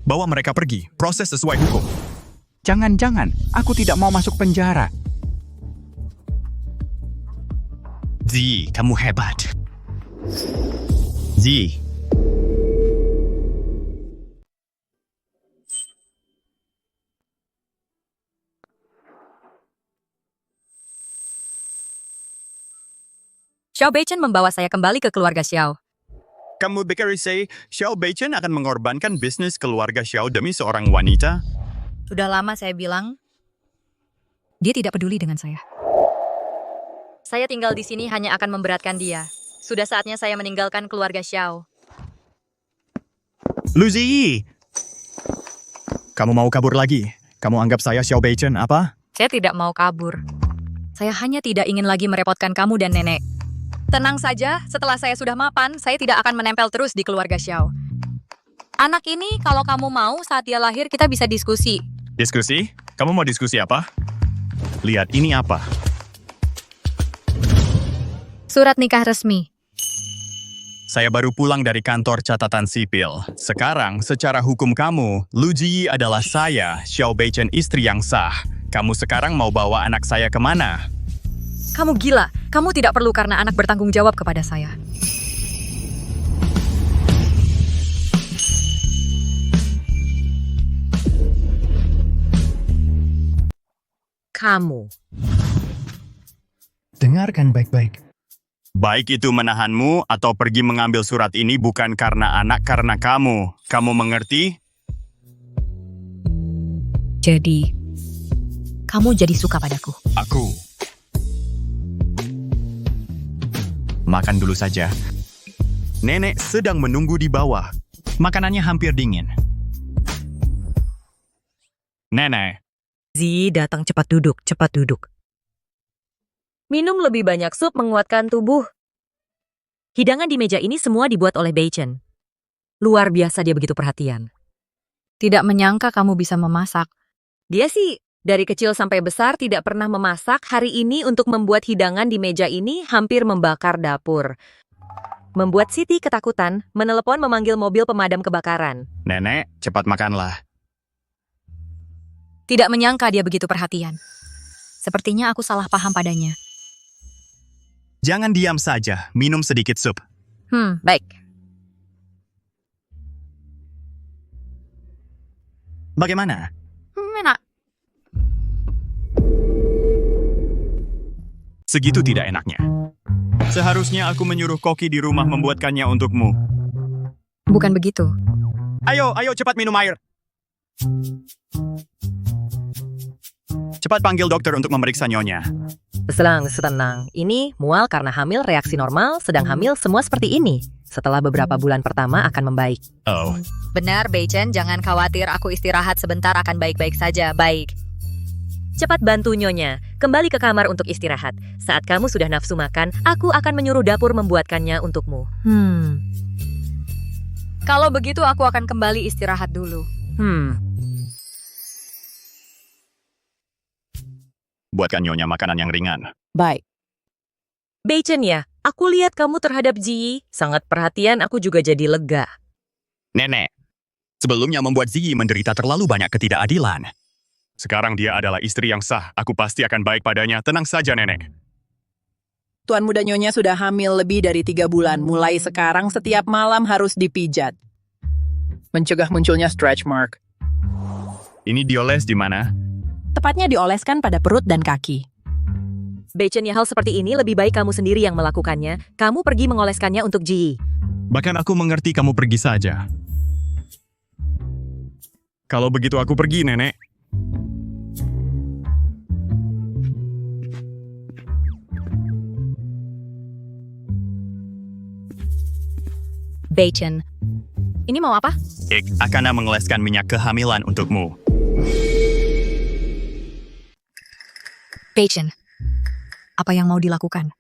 Bawa mereka pergi, proses sesuai hukum. Jangan-jangan, aku tidak mau masuk penjara. Zi, kamu hebat. Zi. Xiao Beichen membawa saya kembali ke keluarga Xiao. Kamu say Xiao Beichen akan mengorbankan bisnis keluarga Xiao demi seorang wanita? Sudah lama saya bilang, dia tidak peduli dengan saya. Saya tinggal di sini hanya akan memberatkan dia. Sudah saatnya saya meninggalkan keluarga Xiao. Lu Ziyi! Kamu mau kabur lagi? Kamu anggap saya Xiao Beichen apa? Saya tidak mau kabur. Saya hanya tidak ingin lagi merepotkan kamu dan nenek. Tenang saja, setelah saya sudah mapan, saya tidak akan menempel terus di keluarga Xiao. Anak ini, kalau kamu mau, saat dia lahir kita bisa diskusi. Diskusi? Kamu mau diskusi apa? Lihat, ini apa? Surat nikah resmi. Saya baru pulang dari kantor catatan sipil. Sekarang, secara hukum kamu, Lu Ziyi adalah saya, Xiao Beichen istri yang sah. Kamu sekarang mau bawa anak saya kemana? Kamu gila. Kamu tidak perlu karena anak bertanggung jawab kepada saya. Kamu. Dengarkan baik-baik. Baik itu menahanmu atau pergi mengambil surat ini bukan karena anak, karena kamu. Kamu mengerti? Jadi, kamu jadi suka padaku. Aku. Makan dulu saja. Nenek sedang menunggu di bawah. Makanannya hampir dingin. Nenek. Zi, datang cepat duduk, cepat duduk. Minum lebih banyak sup menguatkan tubuh. Hidangan di meja ini semua dibuat oleh Beichen. Luar biasa dia begitu perhatian. Tidak menyangka kamu bisa memasak. Dia sih, dari kecil sampai besar tidak pernah memasak. Hari ini untuk membuat hidangan di meja ini hampir membakar dapur. Membuat Siti ketakutan, menelepon memanggil mobil pemadam kebakaran. Nenek, cepat makanlah. Tidak menyangka dia begitu perhatian. Sepertinya aku salah paham padanya. Jangan diam saja, minum sedikit sup. Baik. Bagaimana? Enak. Segitu tidak enaknya. Seharusnya aku menyuruh koki di rumah membuatkannya untukmu. Bukan begitu. Ayo cepat minum air. Cepat panggil dokter untuk memeriksa nyonya. Tenang. Ini mual karena hamil reaksi normal, sedang hamil semua seperti ini. Setelah beberapa bulan pertama akan membaik. Oh. Benar, Beichen, jangan khawatir, aku istirahat sebentar akan baik-baik saja, baik. Cepat bantu nyonya, kembali ke kamar untuk istirahat. Saat kamu sudah nafsu makan, aku akan menyuruh dapur membuatkannya untukmu. Kalau begitu aku akan kembali istirahat dulu. Buatkan nyonya makanan yang ringan. Baik. Beichen ya, aku lihat kamu terhadap Ziyi. Sangat perhatian, aku juga jadi lega. Nenek, sebelumnya membuat Ziyi menderita terlalu banyak ketidakadilan. Sekarang dia adalah istri yang sah. Aku pasti akan baik padanya. Tenang saja, Nenek. Tuan muda Nyonya sudah hamil lebih dari 3 bulan. Mulai sekarang setiap malam harus dipijat. Mencegah munculnya stretch mark. Ini dioles di mana? Tepatnya dioleskan pada perut dan kaki. Beichen, hal seperti ini lebih baik kamu sendiri yang melakukannya. Kamu pergi mengoleskannya untuk Ji. Bahkan aku mengerti kamu pergi saja. Kalau begitu aku pergi, Nenek. Beichen, ini mau apa? Ik akan mengoleskan minyak kehamilan untukmu. Beichen, apa yang mau dilakukan?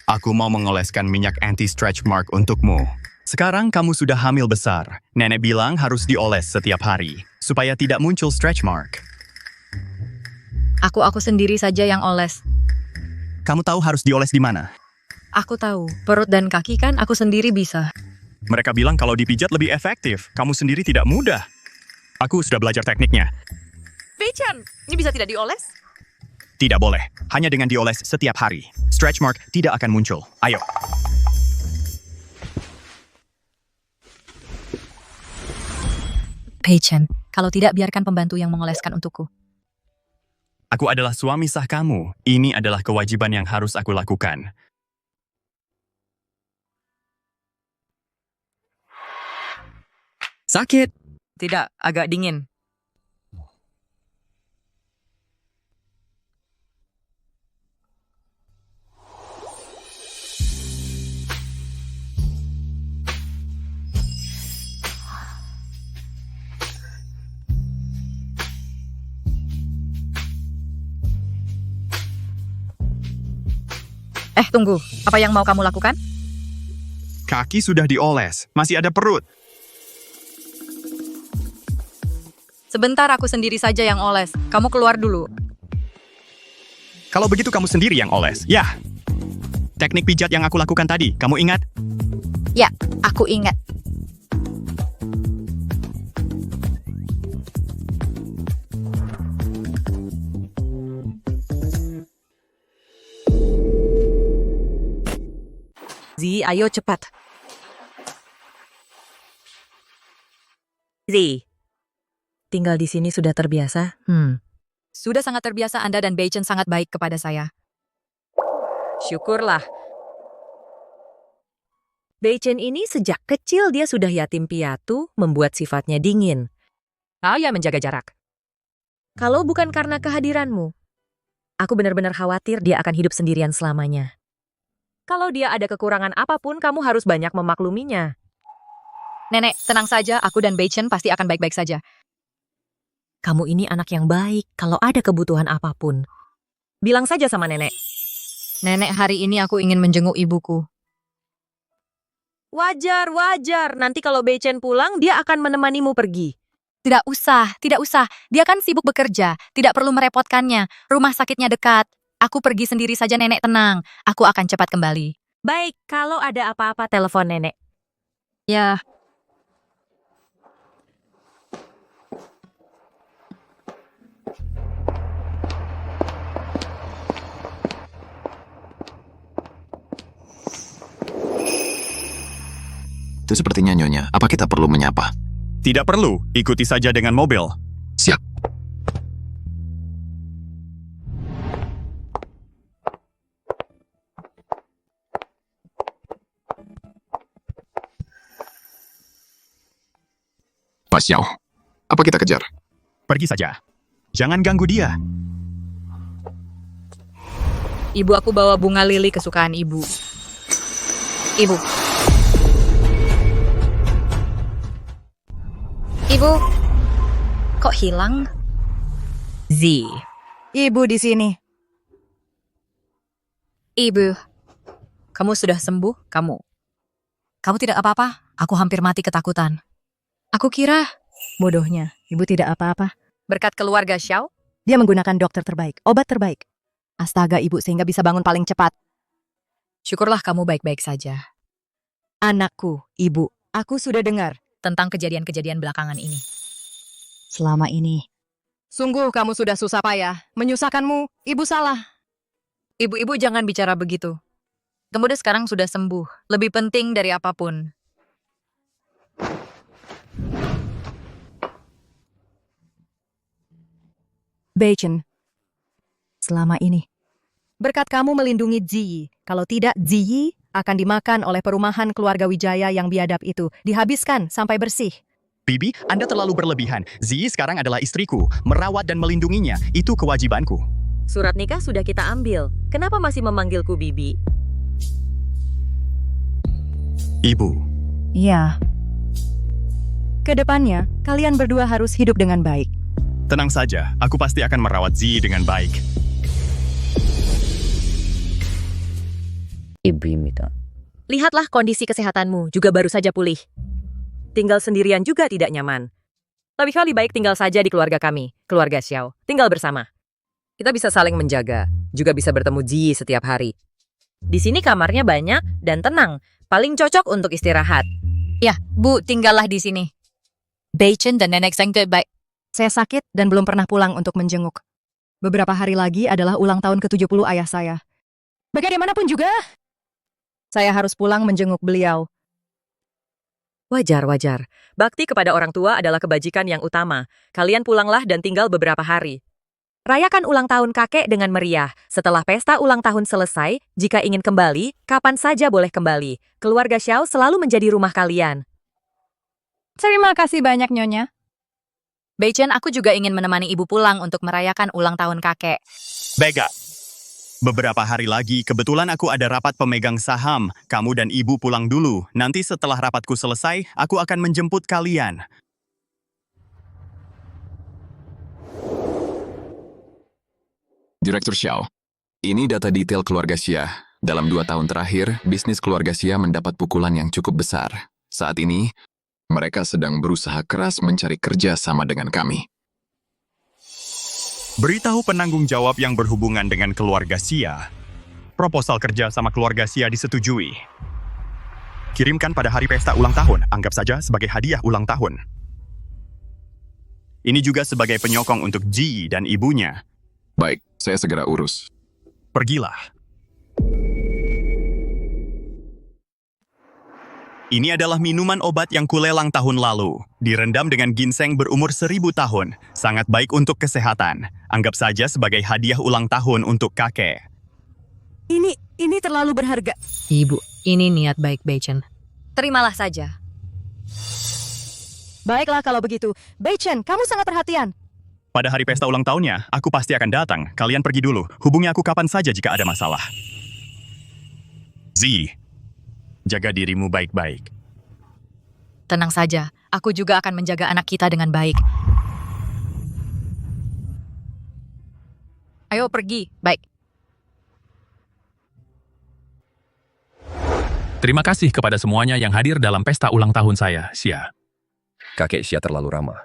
Aku mau mengoleskan minyak anti-stretch mark untukmu. Sekarang kamu sudah hamil besar. Nenek bilang harus dioles setiap hari, supaya tidak muncul stretch mark. Aku sendiri saja yang oles. Kamu tahu harus dioles di mana? Aku tahu, perut dan kaki kan aku sendiri bisa. Mereka bilang kalau dipijat lebih efektif. Kamu sendiri tidak mudah. Aku sudah belajar tekniknya. Beichen, ini bisa tidak dioles? Tidak boleh. Hanya dengan dioles setiap hari. Stretch mark tidak akan muncul. Ayo. Beichen, kalau tidak biarkan pembantu yang mengoleskan untukku. Aku adalah suami sah kamu. Ini adalah kewajiban yang harus aku lakukan. Sakit. Tidak, agak dingin. Tunggu. Apa yang mau kamu lakukan? Kaki sudah dioles. Masih ada perut. Sebentar, aku sendiri saja yang oles. Kamu keluar dulu. Kalau begitu kamu sendiri yang oles. Ya. Teknik pijat yang aku lakukan tadi, kamu ingat? Ya, aku ingat. Zi, ayo cepat. Zi, tinggal di sini sudah terbiasa? Sudah sangat terbiasa. Anda dan Beichen sangat baik kepada saya. Syukurlah. Beichen ini sejak kecil dia sudah yatim piatu, membuat sifatnya dingin. Saya menjaga jarak. Kalau bukan karena kehadiranmu, aku benar-benar khawatir dia akan hidup sendirian selamanya. Kalau dia ada kekurangan apapun, kamu harus banyak memakluminya. Nenek, tenang saja. Aku dan Beichen pasti akan baik-baik saja. Kamu ini anak yang baik. Kalau ada kebutuhan apapun, bilang saja sama nenek. Nenek, hari ini aku ingin menjenguk ibuku. Wajar. Nanti kalau Beichen pulang, dia akan menemanimu pergi. Tidak usah. Dia kan sibuk bekerja. Tidak perlu merepotkannya. Rumah sakitnya dekat. Aku pergi sendiri saja, nenek, tenang. Aku akan cepat kembali. Baik, kalau ada apa-apa telepon nenek. Ya. Itu sepertinya Nyonya. Apa kita perlu menyapa? Tidak perlu. Ikuti saja dengan mobil. Siap. Pak Xiao, apa kita kejar? Pergi saja. Jangan ganggu dia. Ibu aku bawa bunga lili kesukaan ibu. Ibu. Ibu. Kok hilang? Zi. Ibu di sini. Ibu. Kamu sudah sembuh? Kamu tidak apa-apa? Aku hampir mati ketakutan. Aku kira... Bodohnya, ibu tidak apa-apa. Berkat keluarga Xiao? Dia menggunakan dokter terbaik, obat terbaik. Astaga ibu, sehingga bisa bangun paling cepat. Syukurlah kamu baik-baik saja. Anakku, ibu, aku sudah dengar. tentang kejadian-kejadian belakangan ini. Selama ini. Sungguh kamu sudah susah payah. Menyusahkanmu, ibu salah. Ibu-ibu jangan bicara begitu. Kemudian sekarang sudah sembuh. Lebih penting dari apapun. Beichen. Selama ini. Berkat kamu melindungi Ziyi. Kalau tidak, Ziyi akan dimakan oleh perumahan keluarga Wijaya yang biadab itu. Dihabiskan sampai bersih. Bibi, Anda terlalu berlebihan. Ziyi sekarang adalah istriku. Merawat dan melindunginya, itu kewajibanku. Surat nikah sudah kita ambil. Kenapa masih memanggilku Bibi? Ibu. Iya. Kedepannya, kalian berdua harus hidup dengan baik. Tenang saja, aku pasti akan merawat Ziyi dengan baik. Ibu minta. Lihatlah kondisi kesehatanmu, juga baru saja pulih. Tinggal sendirian juga tidak nyaman. Lebih baik tinggal saja di keluarga kami, keluarga Xiao. Tinggal bersama. Kita bisa saling menjaga, juga bisa bertemu Ziyi setiap hari. Di sini kamarnya banyak dan tenang, paling cocok untuk istirahat. Ya, Bu, tinggallah di sini. Beichen dan Nenek Zheng baik. Saya sakit dan belum pernah pulang untuk menjenguk. Beberapa hari lagi adalah ulang tahun ke-70 ayah saya. Bagaimanapun juga, saya harus pulang menjenguk beliau. Wajar. Bakti kepada orang tua adalah kebajikan yang utama. Kalian pulanglah dan tinggal beberapa hari. Rayakan ulang tahun kakek dengan meriah. Setelah pesta ulang tahun selesai, jika ingin kembali, kapan saja boleh kembali. Keluarga Xiao selalu menjadi rumah kalian. Terima kasih banyak, Nyonya. Beichen, aku juga ingin menemani ibu pulang untuk merayakan ulang tahun kakek. Bega. Beberapa hari lagi, kebetulan aku ada rapat pemegang saham. Kamu dan ibu pulang dulu. Nanti setelah rapatku selesai, aku akan menjemput kalian. Direktur Xiao, ini data detail keluarga Xia. Dalam 2 tahun terakhir, bisnis keluarga Xia mendapat pukulan yang cukup besar. Saat ini, mereka sedang berusaha keras mencari kerja sama dengan kami. Beritahu penanggung jawab yang berhubungan dengan keluarga Xia. Proposal kerja sama keluarga Xia disetujui. Kirimkan pada hari pesta ulang tahun. Anggap saja sebagai hadiah ulang tahun. Ini juga sebagai penyokong untuk Ji dan ibunya. Baik, saya segera urus. Pergilah. Ini adalah minuman obat yang kulelang tahun lalu. Direndam dengan ginseng berumur 1000 tahun. Sangat baik untuk kesehatan. Anggap saja sebagai hadiah ulang tahun untuk kakek. Ini terlalu berharga. Ibu, ini niat baik Beichen. Terimalah saja. Baiklah kalau begitu. Beichen, kamu sangat perhatian. Pada hari pesta ulang tahunnya, aku pasti akan datang. Kalian pergi dulu. Hubungi aku kapan saja jika ada masalah. Zi, jaga dirimu baik-baik. Tenang saja, aku juga akan menjaga anak kita dengan baik. Ayo pergi, baik. Terima kasih kepada semuanya yang hadir dalam pesta ulang tahun saya, Xia. Kakek Xia terlalu ramah.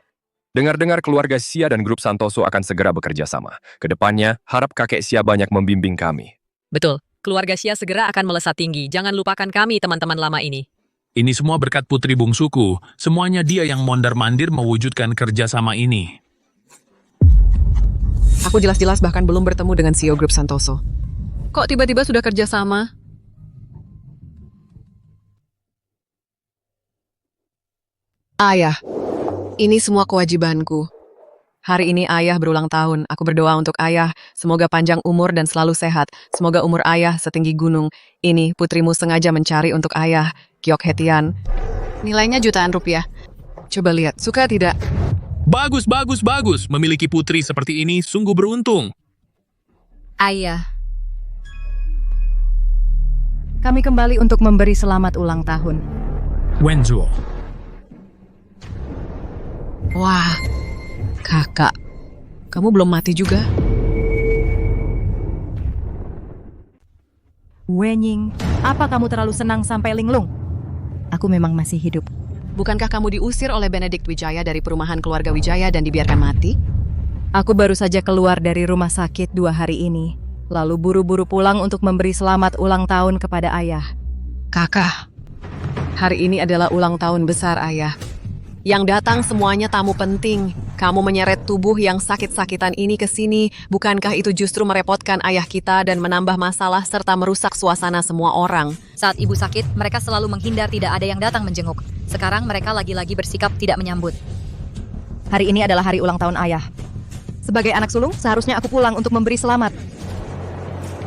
Dengar-dengar keluarga Xia dan grup Santoso akan segera bekerja sama. Kedepannya, harap kakek Xia banyak membimbing kami. Betul, keluarga Xia segera akan melesat tinggi. Jangan lupakan kami, teman-teman lama ini. Ini semua berkat putri bungsuku. Semuanya dia yang mondar-mandir mewujudkan kerjasama ini. Aku jelas-jelas bahkan belum bertemu dengan CEO grup Santoso. Kok tiba-tiba sudah kerjasama? Ayah, ini semua kewajibanku. Hari ini ayah berulang tahun. Aku berdoa untuk ayah. Semoga panjang umur dan selalu sehat. Semoga umur ayah setinggi gunung. Ini putrimu sengaja mencari untuk ayah. Kyok Hetian. Nilainya jutaan rupiah. Coba lihat, suka tidak? Bagus. Memiliki putri seperti ini sungguh beruntung. Ayah. Kami kembali untuk memberi selamat ulang tahun. Wenzuo. Wah, kakak, kamu belum mati juga? Wenying, apa kamu terlalu senang sampai linglung? Aku memang masih hidup. Bukankah kamu diusir oleh Benedict Wijaya dari perumahan keluarga Wijaya dan dibiarkan mati? Aku baru saja keluar dari rumah sakit 2 hari ini, lalu buru-buru pulang untuk memberi selamat ulang tahun kepada ayah. Kakak, hari ini adalah ulang tahun besar ayah. Yang datang semuanya tamu penting. Kamu menyeret tubuh yang sakit-sakitan ini ke sini. Bukankah itu justru merepotkan ayah kita dan menambah masalah serta merusak suasana semua orang? Saat ibu sakit, mereka selalu menghindar tidak ada yang datang menjenguk. Sekarang mereka lagi-lagi bersikap tidak menyambut. Hari ini adalah hari ulang tahun ayah. Sebagai anak sulung, seharusnya aku pulang untuk memberi selamat.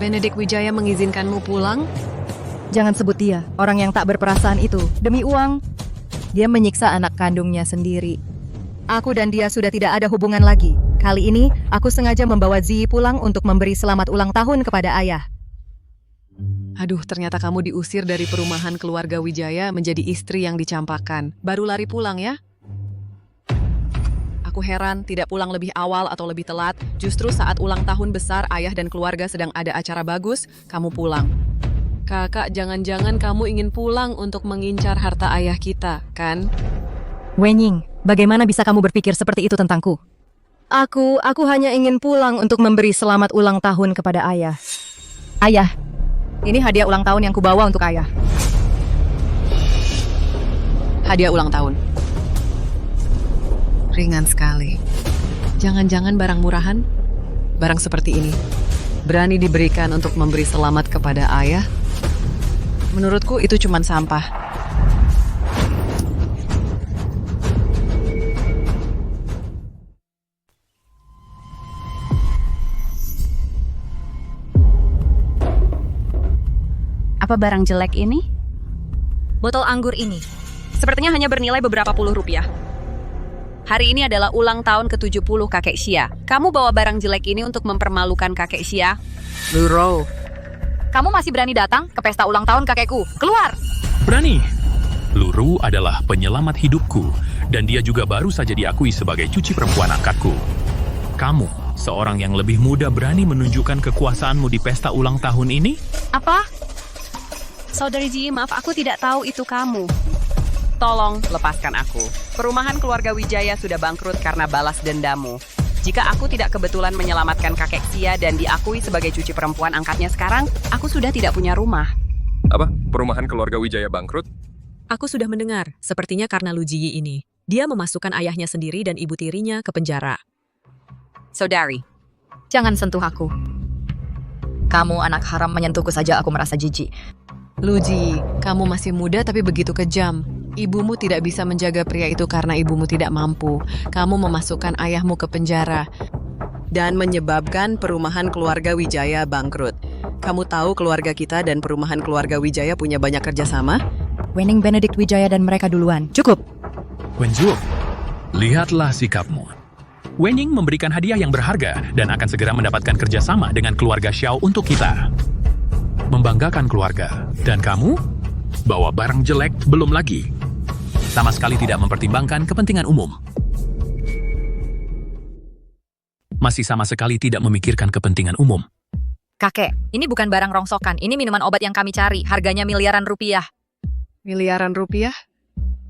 Benedict Wijaya mengizinkanmu pulang? Jangan sebut dia, orang yang tak berperasaan itu. Demi uang, dia menyiksa anak kandungnya sendiri. Aku dan dia sudah tidak ada hubungan lagi. Kali ini, aku sengaja membawa Ziyi pulang untuk memberi selamat ulang tahun kepada ayah. Aduh, ternyata kamu diusir dari perumahan keluarga Wijaya menjadi istri yang dicampakkan. Baru lari pulang ya? Aku heran tidak pulang lebih awal atau lebih telat. Justru saat ulang tahun besar ayah dan keluarga sedang ada acara bagus, kamu pulang. Kakak, jangan-jangan kamu ingin pulang untuk mengincar harta ayah kita, kan? Wenying, bagaimana bisa kamu berpikir seperti itu tentangku? Aku hanya ingin pulang untuk memberi selamat ulang tahun kepada ayah. Ayah, ini hadiah ulang tahun yang kubawa untuk ayah. Hadiah ulang tahun. Ringan sekali. Jangan-jangan barang murahan? Barang seperti ini berani diberikan untuk memberi selamat kepada ayah? Menurutku itu cuma sampah. Apa barang jelek ini? Botol anggur ini. Sepertinya hanya bernilai beberapa puluh rupiah. Hari ini adalah ulang tahun ke-70 kakek Xia. Kamu bawa barang jelek ini untuk mempermalukan kakek Xia? Luro, kamu masih berani datang ke pesta ulang tahun kakekku? Keluar! Berani. Luru adalah penyelamat hidupku, dan dia juga baru saja diakui sebagai cuci perempuan angkatku. Kamu, seorang yang lebih muda, berani menunjukkan kekuasaanmu di pesta ulang tahun ini? Apa? Saudari Ziyi, maaf, aku tidak tahu itu kamu. Tolong lepaskan aku. Perumahan keluarga Wijaya sudah bangkrut karena balas dendammu. Jika aku tidak kebetulan menyelamatkan kakek Xia dan diakui sebagai cuci perempuan angkatnya sekarang, aku sudah tidak punya rumah. Apa? Perumahan keluarga Wijaya bangkrut? Aku sudah mendengar, sepertinya karena Lu Ziyi ini. Dia memasukkan ayahnya sendiri dan ibu tirinya ke penjara. Saudari, jangan sentuh aku. Kamu anak haram, menyentuhku saja aku merasa jijik. Lu Ziyi, kamu masih muda tapi begitu kejam. Ibumu tidak bisa menjaga pria itu karena ibumu tidak mampu. Kamu memasukkan ayahmu ke penjara dan menyebabkan perumahan keluarga Wijaya bangkrut. Kamu tahu keluarga kita dan perumahan keluarga Wijaya punya banyak kerjasama? Wening, Benedict Wijaya dan mereka duluan. Cukup. Wenju, lihatlah sikapmu. Wenying memberikan hadiah yang berharga dan akan segera mendapatkan kerjasama dengan keluarga Xiao untuk kita. Membanggakan keluarga. Dan kamu? Bawa barang jelek belum lagi. Sama sekali tidak mempertimbangkan kepentingan umum. Masih sama sekali tidak memikirkan kepentingan umum. Kakek, ini bukan barang rongsokan. Ini minuman obat yang kami cari. Harganya miliaran rupiah. Miliaran rupiah?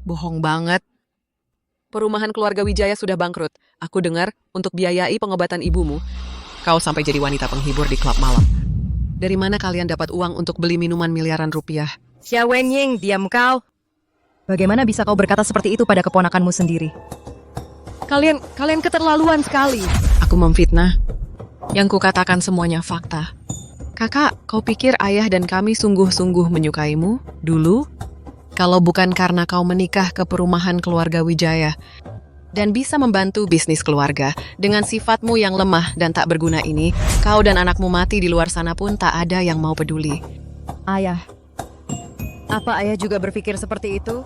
Bohong banget. Perumahan keluarga Wijaya sudah bangkrut. Aku dengar untuk biayai pengobatan ibumu, kau sampai jadi wanita penghibur di klub malam. Dari mana kalian dapat uang untuk beli minuman miliaran rupiah? Xia Wenying, diam kau. Bagaimana bisa kau berkata seperti itu pada keponakanmu sendiri? Kalian keterlaluan sekali. Aku memfitnah. Yang kukatakan semuanya fakta. Kakak, kau pikir ayah dan kami sungguh-sungguh menyukaimu dulu? Kalau bukan karena kau menikah ke perumahan keluarga Wijaya dan bisa membantu bisnis keluarga, dengan sifatmu yang lemah dan tak berguna ini, kau dan anakmu mati di luar sana pun tak ada yang mau peduli. Ayah, apa ayah juga berpikir seperti itu?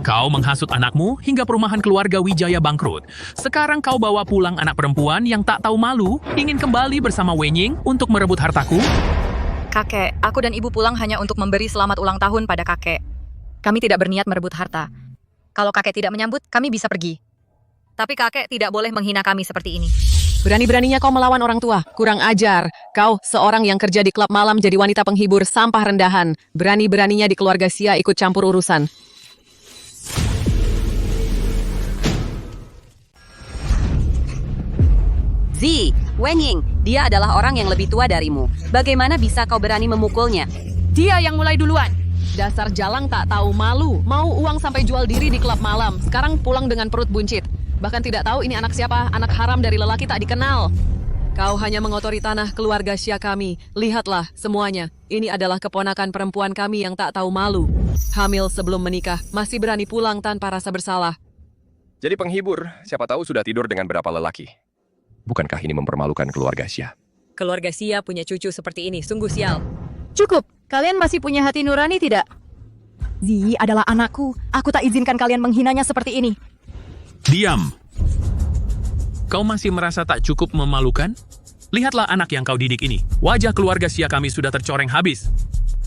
Kau menghasut anakmu hingga perumahan keluarga Wijaya bangkrut. Sekarang kau bawa pulang anak perempuan yang tak tahu malu, ingin kembali bersama Wenying untuk merebut hartaku? Kakek, aku dan ibu pulang hanya untuk memberi selamat ulang tahun pada kakek. Kami tidak berniat merebut harta. Kalau kakek tidak menyambut, kami bisa pergi. Tapi kakek tidak boleh menghina kami seperti ini. Berani-beraninya kau melawan orang tua. Kurang ajar. Kau, seorang yang kerja di klub malam jadi wanita penghibur sampah rendahan. Berani-beraninya di keluarga Xia ikut campur urusan. Zi, Wenying, dia adalah orang yang lebih tua darimu. Bagaimana bisa kau berani memukulnya? Dia yang mulai duluan. Dasar jalang tak tahu malu. Mau uang sampai jual diri di klub malam. Sekarang pulang dengan perut buncit. Bahkan tidak tahu ini anak siapa, anak haram dari lelaki tak dikenal. Kau hanya mengotori tanah keluarga Xia kami. Lihatlah semuanya. Ini adalah keponakan perempuan kami yang tak tahu malu. Hamil sebelum menikah, masih berani pulang tanpa rasa bersalah. Jadi penghibur, siapa tahu sudah tidur dengan berapa lelaki. Bukankah ini mempermalukan keluarga Xia? Keluarga Xia punya cucu seperti ini, sungguh sial. Cukup, kalian masih punya hati nurani tidak? Zi adalah anakku, aku tak izinkan kalian menghinanya seperti ini. Diam. Kau masih merasa tak cukup memalukan? Lihatlah anak yang kau didik ini. Wajah keluarga Xia kami sudah tercoreng habis.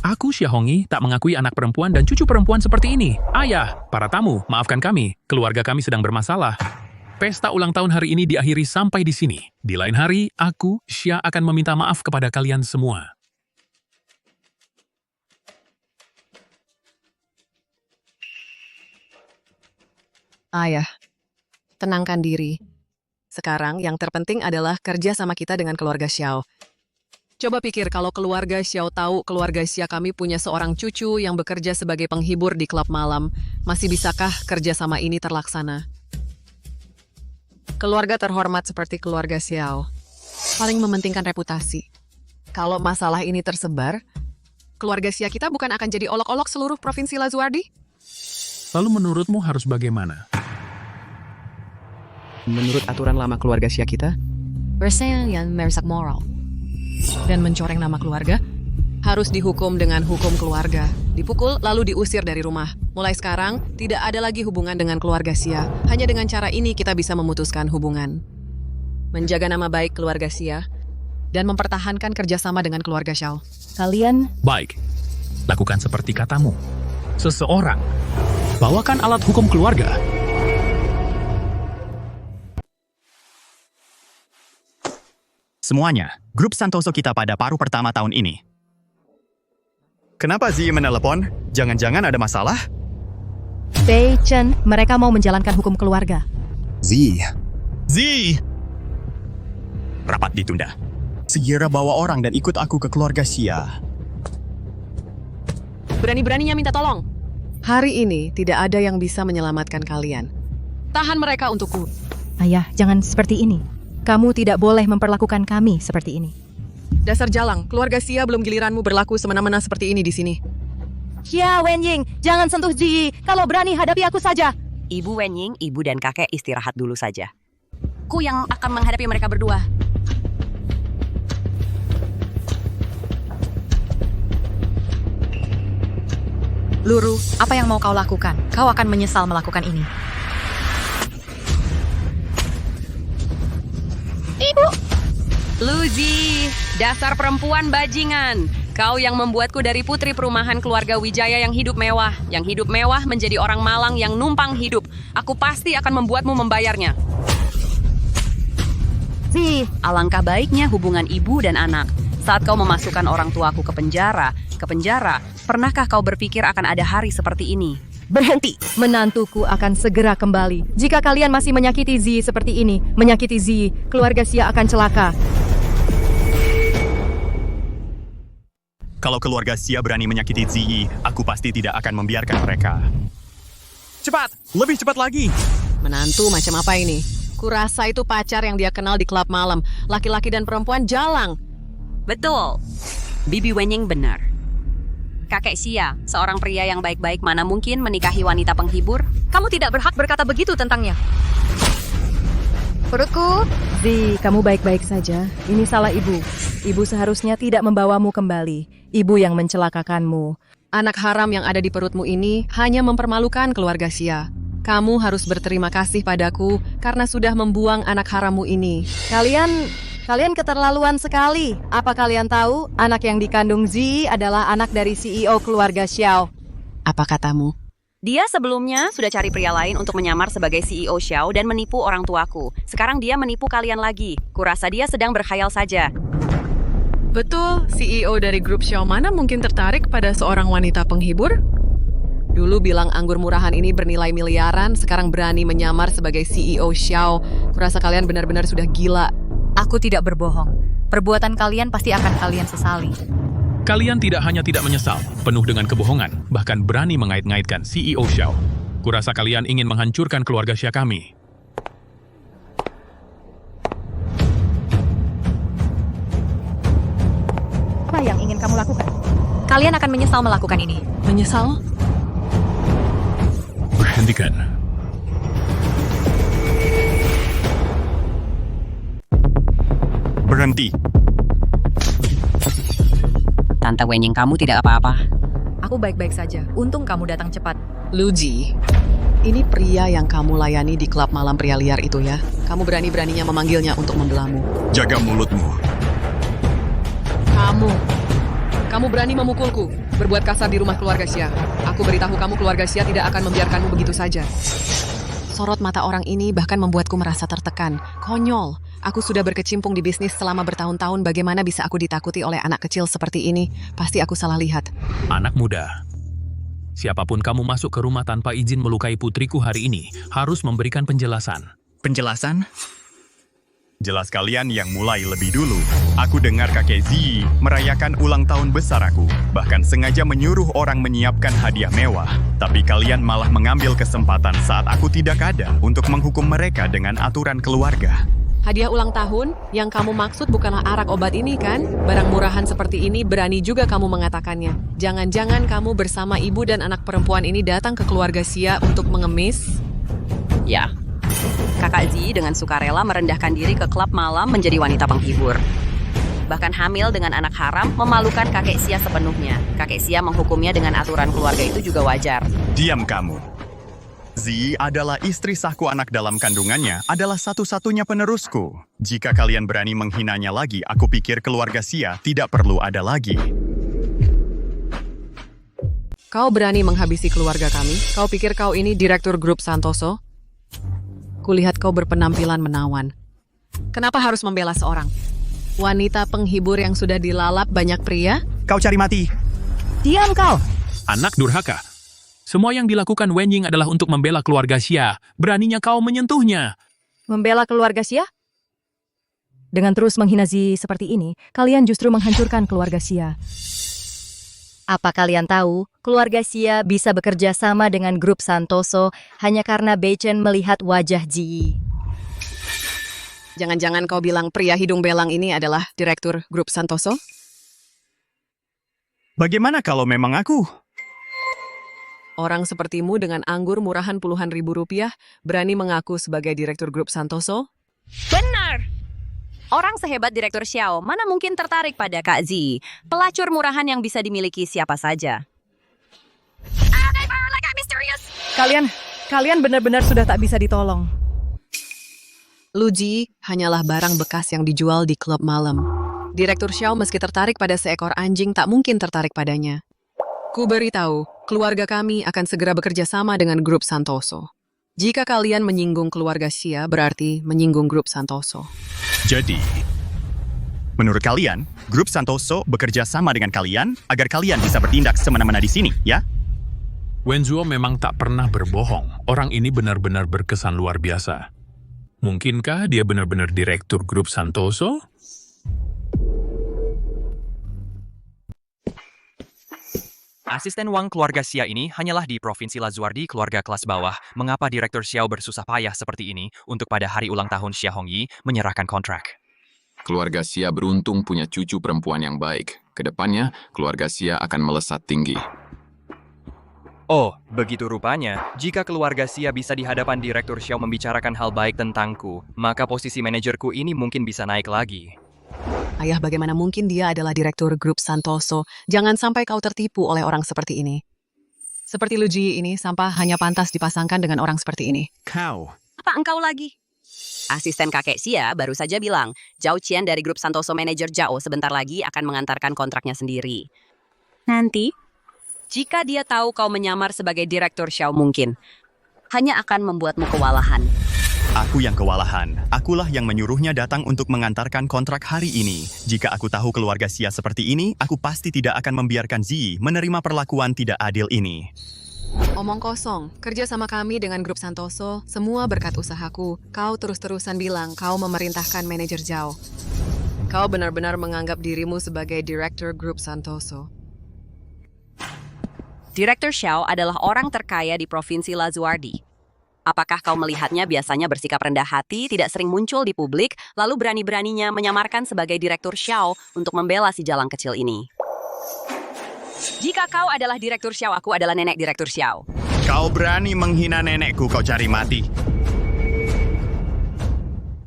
Aku, Xia Hongyi, tak mengakui anak perempuan dan cucu perempuan seperti ini. Ayah, para tamu, maafkan kami. Keluarga kami sedang bermasalah. Pesta ulang tahun hari ini diakhiri sampai di sini. Di lain hari, aku, Xia, akan meminta maaf kepada kalian semua. Ayah, tenangkan diri. Sekarang yang terpenting adalah kerja sama kita dengan keluarga Xiao. Coba pikir kalau keluarga Xiao tahu keluarga Xia kami punya seorang cucu yang bekerja sebagai penghibur di klub malam. Masih bisakah kerja sama ini terlaksana? Keluarga terhormat seperti keluarga Xiao paling mementingkan reputasi. Kalau masalah ini tersebar, keluarga Xia kita bukan akan jadi olok-olok seluruh provinsi Lazuardi? Lalu menurutmu harus bagaimana? Menurut aturan lama keluarga Xia kita, bersaing yang merusak moral dan mencoreng nama keluarga, harus dihukum dengan hukum keluarga. Dipukul lalu diusir dari rumah. Mulai sekarang, tidak ada lagi hubungan dengan keluarga Xia. Hanya dengan cara ini kita bisa memutuskan hubungan. Menjaga nama baik keluarga Xia dan mempertahankan kerjasama dengan keluarga Xiao. Kalian? Baik, lakukan seperti katamu. Seseorang, bawakan alat hukum keluarga. Semuanya, grup Santoso kita pada paruh pertama tahun ini. Kenapa Zi menelepon? Jangan-jangan ada masalah? Bei Chen, mereka mau menjalankan hukum keluarga. Zi! Rapat ditunda. Segera bawa orang dan ikut aku ke keluarga Xia. Berani-beraninya minta tolong. Hari ini tidak ada yang bisa menyelamatkan kalian. Tahan mereka untukku. Ayah, jangan seperti ini. Kamu tidak boleh memperlakukan kami seperti ini. Dasar jalang, keluarga Xia belum giliranmu berlaku semena-mena seperti ini di sini. Xia Wenying, jangan sentuh Ji. Kalau berani hadapi aku saja. Ibu Wenying, ibu dan kakek istirahat dulu saja. Ku yang akan menghadapi mereka berdua. Luru, apa yang mau kau lakukan? Kau akan menyesal melakukan ini. Ibu! Luzi, dasar perempuan bajingan. Kau yang membuatku dari putri perumahan keluarga Wijaya yang hidup mewah menjadi orang malang yang numpang hidup. Aku pasti akan membuatmu membayarnya. Alangkah baiknya hubungan ibu dan anak. Saat kau memasukkan orang tuaku ke penjara, pernahkah kau berpikir akan ada hari seperti ini? Berhenti! Menantuku akan segera kembali. Jika kalian masih menyakiti Zi seperti ini, menyakiti Zi, keluarga Xia akan celaka. Kalau keluarga Xia berani menyakiti Zi, aku pasti tidak akan membiarkan mereka. Cepat! Lebih cepat lagi! Menantu macam apa ini? Kurasa itu pacar yang dia kenal di klub malam. Laki-laki dan perempuan jalang. Betul. Bibi Wenying benar. Kakek Xia, seorang pria yang baik-baik mana mungkin menikahi wanita penghibur? Kamu tidak berhak berkata begitu tentangnya. Perutku. Zi, kamu baik-baik saja. Ini salah ibu. Ibu seharusnya tidak membawamu kembali. Ibu yang mencelakakanmu. Anak haram yang ada di perutmu ini hanya mempermalukan keluarga Xia. Kamu harus berterima kasih padaku karena sudah membuang anak harammu ini. Kalian keterlaluan sekali. Apa kalian tahu anak yang dikandung Zi adalah anak dari CEO keluarga Xiao? Apa katamu? Dia sebelumnya sudah cari pria lain untuk menyamar sebagai CEO Xiao dan menipu orang tuaku. Sekarang dia menipu kalian lagi. Kurasa dia sedang berkhayal saja. Betul, CEO dari grup Xiao mana mungkin tertarik pada seorang wanita penghibur? Dulu bilang anggur murahan ini bernilai miliaran, sekarang berani menyamar sebagai CEO Xiao. Kurasa kalian benar-benar sudah gila. Aku tidak berbohong. Perbuatan kalian pasti akan kalian sesali. Kalian tidak hanya tidak menyesal, penuh dengan kebohongan, bahkan berani mengait-ngaitkan CEO Xiao. Kurasa kalian ingin menghancurkan keluarga Xia kami. Apa yang ingin kamu lakukan? Kalian akan menyesal melakukan ini. Menyesal? Hentikan. Berhenti. Tante Wenying, kamu tidak apa-apa. Aku baik-baik saja. Untung kamu datang cepat. Luji, ini pria yang kamu layani di klub malam pria liar itu ya. Kamu berani-beraninya memanggilnya untuk membelamu. Jaga mulutmu. Kamu berani memukulku, berbuat kasar di rumah keluarga Xia. Aku beritahu kamu keluarga Xia tidak akan membiarkanmu begitu saja. Sorot mata orang ini bahkan membuatku merasa tertekan. Konyol. Aku sudah berkecimpung di bisnis selama bertahun-tahun, bagaimana bisa aku ditakuti oleh anak kecil seperti ini? Pasti aku salah lihat. Anak muda, siapapun kamu masuk ke rumah tanpa izin melukai putriku hari ini harus memberikan penjelasan. Penjelasan? Jelas kalian yang mulai lebih dulu. Aku dengar kakek Zi merayakan ulang tahun besar aku, bahkan sengaja menyuruh orang menyiapkan hadiah mewah. Tapi kalian malah mengambil kesempatan saat aku tidak ada untuk menghukum mereka dengan aturan keluarga. Hadiah ulang tahun? Yang kamu maksud bukanlah arak obat ini kan? Barang murahan seperti ini berani juga kamu mengatakannya. Jangan-jangan kamu bersama ibu dan anak perempuan ini datang ke keluarga Xia untuk mengemis? Ya, Kakak Zi dengan sukarela merendahkan diri ke klub malam menjadi wanita penghibur. Bahkan hamil dengan anak haram memalukan kakek Xia sepenuhnya. Kakek Xia menghukumnya dengan aturan keluarga itu juga wajar. Diam kamu. Zi adalah istri sahku, anak dalam kandungannya adalah satu-satunya penerusku. Jika kalian berani menghinanya lagi, aku pikir keluarga Xia tidak perlu ada lagi. Kau berani menghabisi keluarga kami? Kau pikir kau ini direktur grup Santoso? Kulihat kau berpenampilan menawan. Kenapa harus membela seorang wanita penghibur yang sudah dilalap banyak pria? Kau cari mati. Diam kau! Anak durhaka. Semua yang dilakukan Wenying adalah untuk membela keluarga Xia. Beraninya kau menyentuhnya. Membela keluarga Xia? Dengan terus menghina Zi seperti ini, kalian justru menghancurkan keluarga Xia. Apa kalian tahu, keluarga Xia bisa bekerja sama dengan grup Santoso hanya karena Beichen melihat wajah Ji. Jangan-jangan kau bilang pria hidung belang ini adalah direktur grup Santoso? Bagaimana kalau memang aku? Orang sepertimu dengan anggur murahan puluhan ribu rupiah berani mengaku sebagai direktur grup Santoso? Benar! Orang sehebat Direktur Xiao mana mungkin tertarik pada Kak Zi, pelacur murahan yang bisa dimiliki siapa saja. Kalian benar-benar sudah tak bisa ditolong. Luji hanyalah barang bekas yang dijual di klub malam. Direktur Xiao meski tertarik pada seekor anjing tak mungkin tertarik padanya. Ku beritahu, keluarga kami akan segera bekerja sama dengan grup Santoso. Jika kalian menyinggung keluarga Xia, berarti menyinggung grup Santoso. Jadi, menurut kalian, grup Santoso bekerja sama dengan kalian agar kalian bisa bertindak semena-mena di sini, ya? Wenzuo memang tak pernah berbohong. Orang ini benar-benar berkesan luar biasa. Mungkinkah dia benar-benar direktur grup Santoso? Asisten Wang keluarga Xia ini hanyalah di Provinsi Lazuardi keluarga kelas bawah. Mengapa Direktur Xiao bersusah payah seperti ini untuk pada hari ulang tahun Xia Hongyi menyerahkan kontrak? Keluarga Xia beruntung punya cucu perempuan yang baik. Kedepannya, keluarga Xia akan melesat tinggi. Oh, begitu rupanya. Jika keluarga Xia bisa di hadapan Direktur Xiao membicarakan hal baik tentangku, maka posisi manajerku ini mungkin bisa naik lagi. Ayah, bagaimana mungkin dia adalah direktur grup Santoso? Jangan sampai kau tertipu oleh orang seperti ini. Seperti Luji ini, sampah hanya pantas dipasangkan dengan orang seperti ini. Kau. Apa engkau lagi? Asisten kakek Xia baru saja bilang, Zhao Qian dari grup Santoso manajer Zhao sebentar lagi akan mengantarkan kontraknya sendiri. Nanti? Jika dia tahu kau menyamar sebagai direktur Xiao mungkin, hanya akan membuatmu kewalahan. Aku yang kewalahan. Akulah yang menyuruhnya datang untuk mengantarkan kontrak hari ini. Jika aku tahu keluarga Xia seperti ini, aku pasti tidak akan membiarkan Zi menerima perlakuan tidak adil ini. Omong kosong, kerja sama kami dengan grup Santoso, semua berkat usahaku. Kau terus-terusan bilang kau memerintahkan manajer Zhao. Kau benar-benar menganggap dirimu sebagai Direktur Grup Santoso. Direktur Xiao adalah orang terkaya di Provinsi Lazuardi. Apakah kau melihatnya biasanya bersikap rendah hati, tidak sering muncul di publik, lalu berani-beraninya menyamarkan sebagai Direktur Xiao untuk membela si jalang kecil ini? Jika kau adalah Direktur Xiao, aku adalah nenek Direktur Xiao. Kau berani menghina nenekku, kau cari mati.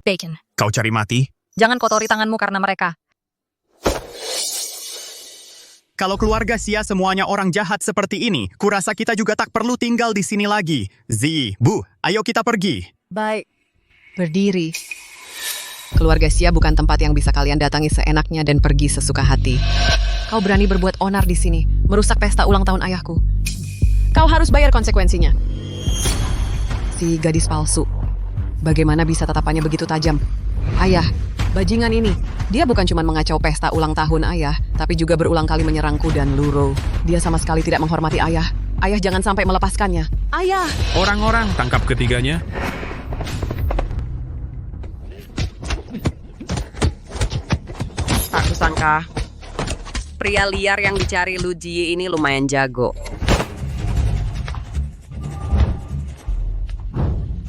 Bacon, Kau cari mati? jangan kotori tanganmu karena mereka. Kalau keluarga Xia semuanya orang jahat seperti ini, kurasa kita juga tak perlu tinggal di sini lagi. Zi, Bu, ayo kita pergi. Baik. Berdiri. Keluarga Xia bukan tempat yang bisa kalian datangi seenaknya dan pergi sesuka hati. Kau berani berbuat onar di sini, merusak pesta ulang tahun ayahku. Kau harus bayar konsekuensinya. Si gadis palsu. Bagaimana bisa tatapannya begitu tajam? Ayah, bajingan ini. Dia bukan cuma mengacau pesta ulang tahun ayah, tapi juga berulang kali menyerangku dan Luro. Dia sama sekali tidak menghormati ayah. Ayah jangan sampai melepaskannya. Ayah! Orang-orang tangkap ketiganya. Tak kusangka, pria liar yang dicari Lu Jie ini lumayan jago.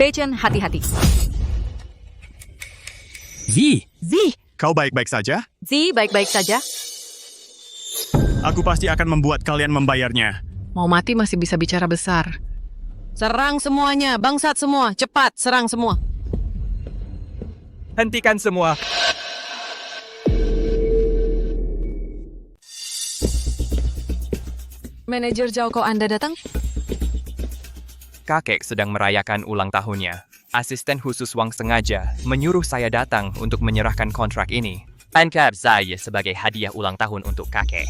Bacon, hati-hati. Zi! Zi! Kau baik-baik saja? Zi, baik-baik saja. Aku pasti akan membuat kalian membayarnya. Mau mati masih bisa bicara besar. Serang semuanya, bangsat semua. Cepat, serang semua. Hentikan semua. Manajer Zhao, kok Anda datang? Kakek sedang merayakan ulang tahunnya. Asisten khusus Wang sengaja menyuruh saya datang untuk menyerahkan kontrak ini. Anggap saya sebagai hadiah ulang tahun untuk kakek.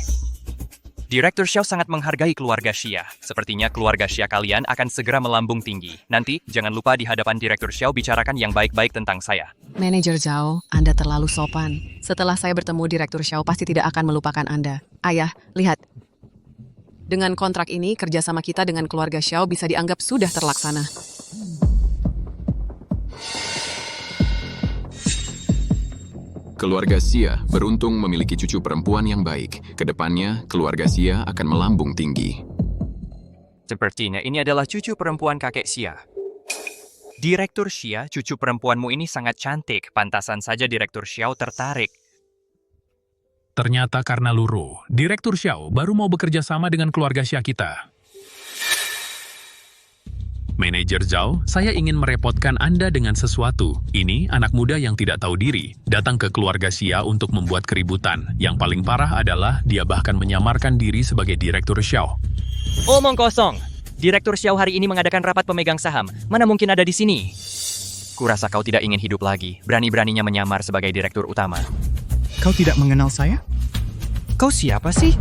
Direktur Xiao sangat menghargai keluarga Xia. Sepertinya keluarga Xia kalian akan segera melambung tinggi. Nanti, jangan lupa di hadapan Direktur Xiao bicarakan yang baik-baik tentang saya. Manajer Zhao, Anda terlalu sopan. Setelah saya bertemu Direktur Xiao, pasti tidak akan melupakan Anda. Ayah, lihat. Dengan kontrak ini, kerjasama kita dengan keluarga Xiao bisa dianggap sudah terlaksana. Keluarga Xia beruntung memiliki cucu perempuan yang baik. Kedepannya, keluarga Xia akan melambung tinggi. Sepertinya ini adalah cucu perempuan kakek Xia. Direktur Xia, cucu perempuanmu ini sangat cantik. Pantasan saja Direktur Xiao tertarik. Ternyata karena Luro, Direktur Xiao baru mau bekerja sama dengan keluarga Xia kita. Manajer Zhao, saya ingin merepotkan Anda dengan sesuatu. Ini anak muda yang tidak tahu diri, datang ke keluarga Xia untuk membuat keributan. Yang paling parah adalah dia bahkan menyamarkan diri sebagai Direktur Xiao. Omong kosong. Direktur Xiao hari ini mengadakan rapat pemegang saham. Mana mungkin ada di sini? Kurasa kau tidak ingin hidup lagi. Berani-beraninya menyamar sebagai direktur utama. Kau tidak mengenal saya? Kau siapa sih?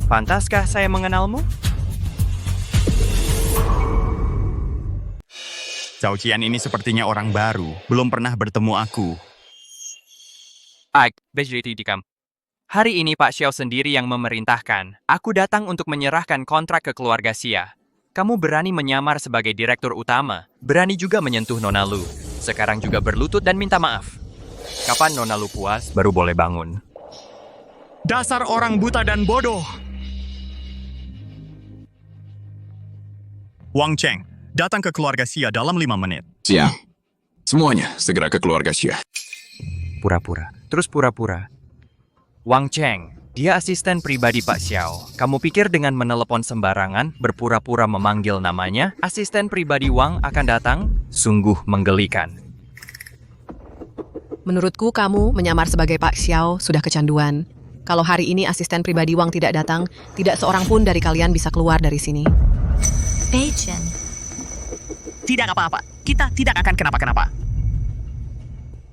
Pantaskah saya mengenalmu? Zhao Qian ini sepertinya orang baru. Belum pernah bertemu aku. BJT Dikam. Hari ini Pak Xiao sendiri yang memerintahkan. Aku datang untuk menyerahkan kontrak ke keluarga Xia. Kamu berani menyamar sebagai direktur utama. Berani juga menyentuh Nona Lu. Sekarang juga berlutut dan minta maaf. Kapan Nona Lu puas, baru boleh bangun. Dasar orang buta dan bodoh. Wang Cheng, datang ke keluarga Xia dalam 5 menit. Xia. Semuanya segera ke keluarga Xia. Pura-pura. Terus pura-pura. Wang Cheng, dia asisten pribadi Pak Xiao. Kamu pikir dengan menelepon sembarangan, berpura-pura memanggil namanya, asisten pribadi Wang akan datang? Sungguh menggelikan. Menurutku, kamu menyamar sebagai Pak Xiao sudah kecanduan. Kalau hari ini asisten pribadi Wang tidak datang, tidak seorang pun dari kalian bisa keluar dari sini. Bacon. Tidak apa-apa. Kita tidak akan kenapa-kenapa.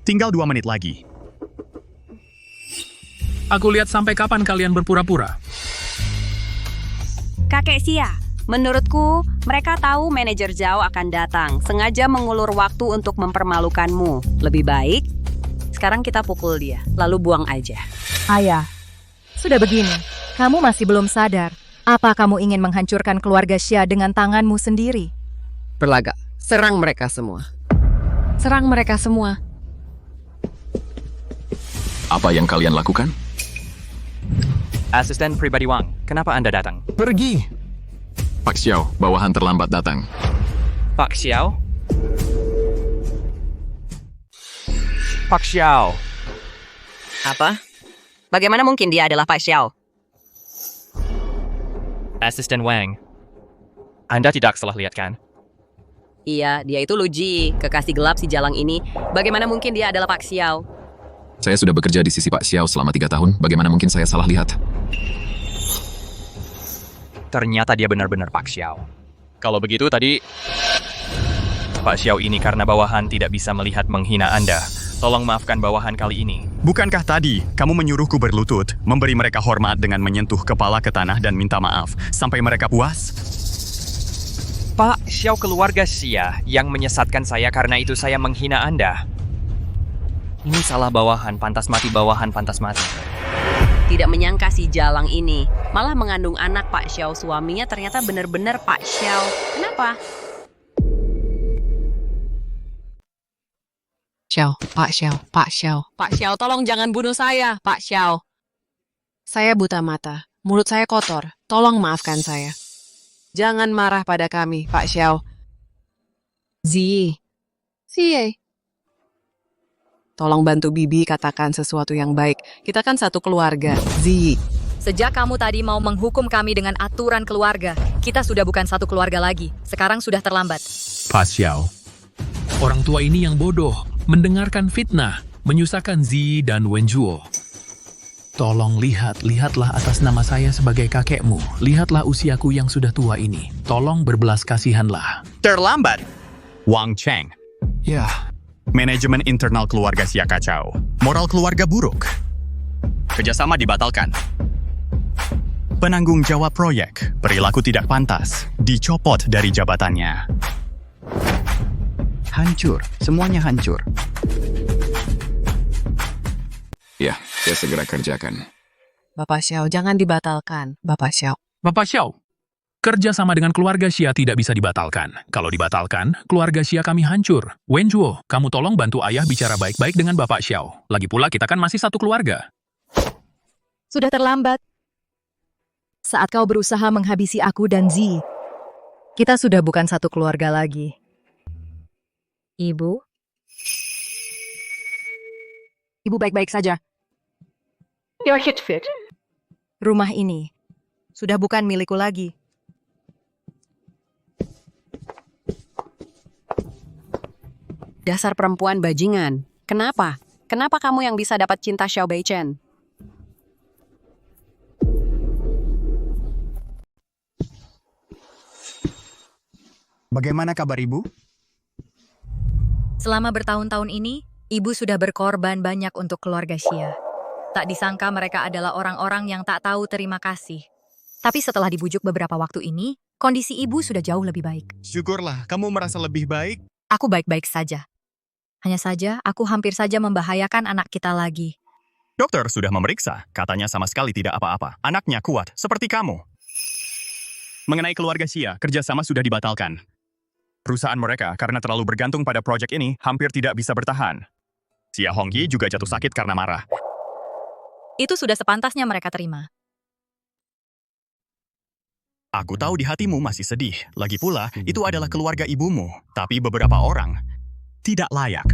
Tinggal 2 menit lagi. Aku lihat sampai kapan kalian berpura-pura. Kakek Xia, menurutku mereka tahu manajer Zhao akan datang, sengaja mengulur waktu untuk mempermalukanmu. Lebih baik, sekarang kita pukul dia, lalu buang aja. Ayah, sudah begini, kamu masih belum sadar. Apa kamu ingin menghancurkan keluarga Xia dengan tanganmu sendiri? Berlagak, serang mereka semua. Serang mereka semua. Apa yang kalian lakukan? Asisten pribadi Wang, kenapa Anda datang? Pergi. Pak Xiao, bawahan terlambat datang. Pak Xiao? Pak Xiao. Apa? Bagaimana mungkin dia adalah Pak Xiao? Asisten Wang. Anda tidak salah lihat kan? Iya, dia itu Lu Ji, kekasih gelap si Jalang ini. Bagaimana mungkin dia adalah Pak Xiao? Saya sudah bekerja di sisi Pak Xiao selama 3 tahun. Bagaimana mungkin saya salah lihat? Ternyata dia benar-benar Pak Xiao. Kalau begitu tadi... Pak Xiao ini karena bawahan tidak bisa melihat menghina Anda. Tolong maafkan bawahan kali ini. Bukankah tadi kamu menyuruhku berlutut, memberi mereka hormat dengan menyentuh kepala ke tanah dan minta maaf, sampai mereka puas? Pak Xiao keluarga Xia yang menyesatkan saya karena itu saya menghina Anda. Ini salah bawahan, pantas mati bawahan, pantas mati. Tidak menyangka si Jalang ini malah mengandung anak Pak Xiao. Suaminya ternyata benar-benar Pak Xiao. Kenapa? Xiao, Pak Xiao, Pak Xiao. Pak Xiao, tolong jangan bunuh saya, Pak Xiao. Saya buta mata, mulut saya kotor. Tolong maafkan saya. Jangan marah pada kami, Pak Xiao. Zi. Zie. Tolong bantu Bibi katakan sesuatu yang baik. Kita kan satu keluarga, Zi. Sejak kamu tadi mau menghukum kami dengan aturan keluarga, kita sudah bukan satu keluarga lagi. Sekarang sudah terlambat. Pak Xiao, orang tua ini yang bodoh, mendengarkan fitnah, menyusahkan Zi dan Wenjuo. Tolong lihatlah atas nama saya sebagai kakekmu. Lihatlah usiaku yang sudah tua ini. Tolong berbelas kasihanlah. Terlambat. Wang Cheng. Ya. Manajemen internal keluarga Xia kacau. Moral keluarga buruk. Kerjasama dibatalkan. Penanggung jawab proyek, perilaku tidak pantas, dicopot dari jabatannya. Hancur, semuanya hancur. Ya, saya segera kerjakan. Bapak Xiao, jangan dibatalkan, Bapak Xiao. Bapak Xiao, kerja sama dengan keluarga Xia tidak bisa dibatalkan. Kalau dibatalkan, keluarga Xia kami hancur. Wenjuo, kamu tolong bantu ayah bicara baik-baik dengan Bapak Xiao. Lagi pula kita kan masih satu keluarga. Sudah terlambat. Saat kau berusaha menghabisi aku dan Zi, Kita sudah bukan satu keluarga lagi. Ibu? Ibu baik-baik saja. Your hit fit. Rumah ini sudah bukan milikku lagi. Dasar perempuan bajingan. Kenapa? Kenapa kamu yang bisa dapat cinta Xiao Beichen? Bagaimana kabar ibu? Selama bertahun-tahun ini, ibu sudah berkorban banyak untuk keluarga Xia. Tak disangka mereka adalah orang-orang yang tak tahu terima kasih. Tapi setelah dibujuk beberapa waktu ini, kondisi ibu sudah jauh lebih baik. Syukurlah, kamu merasa lebih baik? Aku baik-baik saja. Hanya saja, aku hampir saja membahayakan anak kita lagi. Dokter sudah memeriksa, katanya sama sekali tidak apa-apa. Anaknya kuat, seperti kamu. Mengenai keluarga Xia, kerjasama sudah dibatalkan. Perusahaan mereka, karena terlalu bergantung pada proyek ini, hampir tidak bisa bertahan. Xia Hongyi juga jatuh sakit karena marah. Itu sudah sepantasnya mereka terima. Aku tahu di hatimu masih sedih. Lagi pula, itu adalah keluarga ibumu. Tapi beberapa orang tidak layak.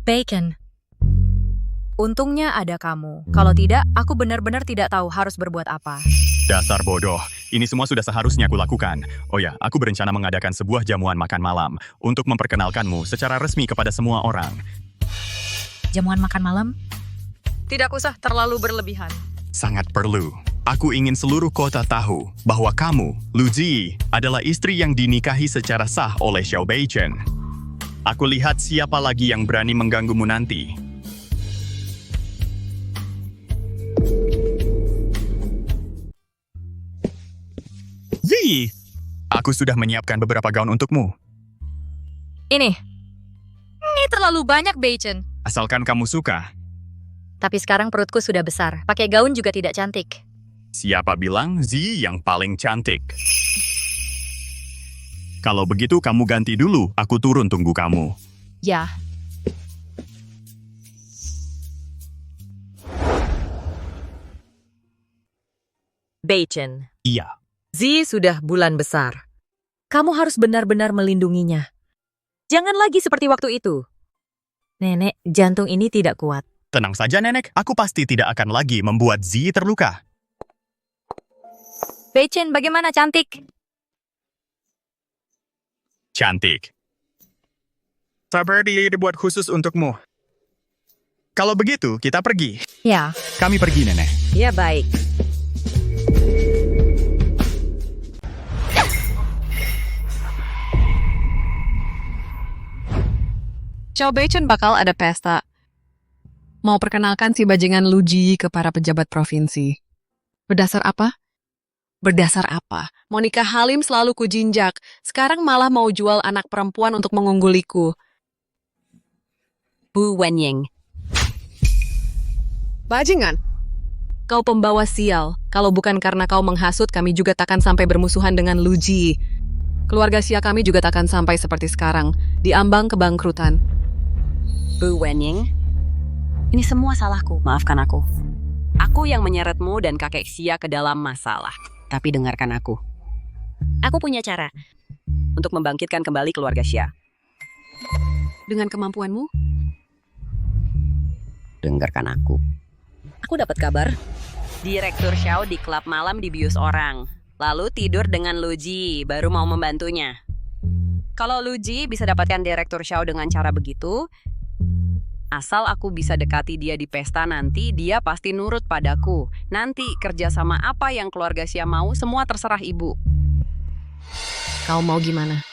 Bacon. Untungnya ada kamu. Kalau tidak, aku benar-benar tidak tahu harus berbuat apa. Dasar bodoh. Ini semua sudah seharusnya aku lakukan. Oh ya, aku berencana mengadakan sebuah jamuan makan malam untuk memperkenalkanmu secara resmi kepada semua orang. Jamuan makan malam? Tidak usah terlalu berlebihan. Sangat perlu. Aku ingin seluruh kota tahu bahwa kamu, Lu Ji, adalah istri yang dinikahi secara sah oleh Xiao Beichen. Aku lihat siapa lagi yang berani mengganggumu nanti. Yi! Aku sudah menyiapkan beberapa gaun untukmu. Ini terlalu banyak, Beichen. Asalkan kamu suka. Tapi sekarang perutku sudah besar. Pakai gaun juga tidak cantik. Siapa bilang Zi yang paling cantik? Kalau begitu kamu ganti dulu, aku turun tunggu kamu. Ya. Beichen, Iya. Zi sudah bulan besar. Kamu harus benar-benar melindunginya. Jangan lagi seperti waktu itu. Nenek, jantung ini tidak kuat. Tenang saja, Nenek. Aku pasti tidak akan lagi membuat Zi terluka. Beichen, bagaimana cantik? Cantik. Sabar, dia dibuat khusus untukmu. Kalau begitu, kita pergi. Ya. Kami pergi, Nenek. Ya, baik. Xiao Beichen bakal ada pesta. Mau perkenalkan si bajingan Luji ke para pejabat provinsi. Berdasar apa? Berdasar apa? Monica Halim selalu kujinjak. Sekarang malah mau jual anak perempuan untuk mengungguliku. Bu Wenying. Bajingan! Kau pembawa sial. Kalau bukan karena kau menghasut, kami juga takkan sampai bermusuhan dengan Luji. Keluarga Xia kami juga takkan sampai seperti sekarang, diambang kebangkrutan. Bu Wenying, ini semua salahku, maafkan aku. Aku yang menyeretmu dan kakek Xia ke dalam masalah. Tapi dengarkan aku. Aku punya cara untuk membangkitkan kembali keluarga Xia. Dengan kemampuanmu? Dengarkan aku. Aku dapat kabar. Direktur Xiao di klub malam dibius orang. Lalu tidur dengan Luji, baru mau membantunya. Kalau Luji bisa dapatkan direktur Xiao dengan cara begitu, asal aku bisa dekati dia di pesta nanti, dia pasti nurut padaku. Nanti kerjasama apa yang keluarga Xia mau, semua terserah ibu. Kau mau gimana?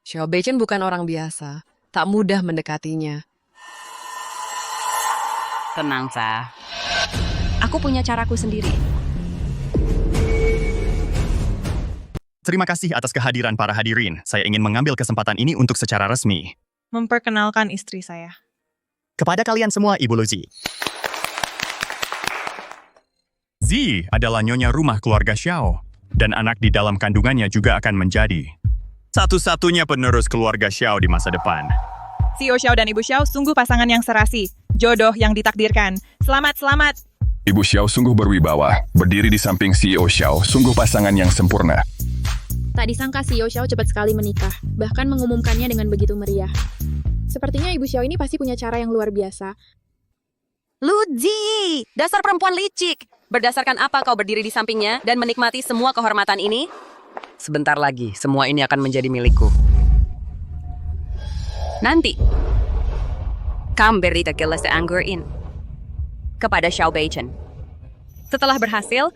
Xiao Beichen bukan orang biasa. Tak mudah mendekatinya. Tenang, Sa. Aku punya caraku sendiri. Terima kasih atas kehadiran para hadirin. Saya ingin mengambil kesempatan ini untuk secara resmi memperkenalkan istri saya. kepada kalian semua, Ibu Luzi. Zi adalah nyonya rumah keluarga Xiao, dan anak di dalam kandungannya juga akan menjadi satu-satunya penerus keluarga Xiao di masa depan. CEO Xiao dan Ibu Xiao sungguh pasangan yang serasi, jodoh yang ditakdirkan. Selamat, selamat! Ibu Xiao sungguh berwibawa, berdiri di samping CEO Xiao, sungguh pasangan yang sempurna. Tak disangka CEO Xiao cepat sekali menikah, bahkan mengumumkannya dengan begitu meriah. Sepertinya Ibu Xiao ini pasti punya cara yang luar biasa. Luzi, dasar perempuan licik. Berdasarkan apa kau berdiri di sampingnya dan menikmati semua kehormatan ini? Sebentar lagi, semua ini akan menjadi milikku. Nanti, kamu beri gelas anggur ini kepada Xiao Beichen. Setelah berhasil,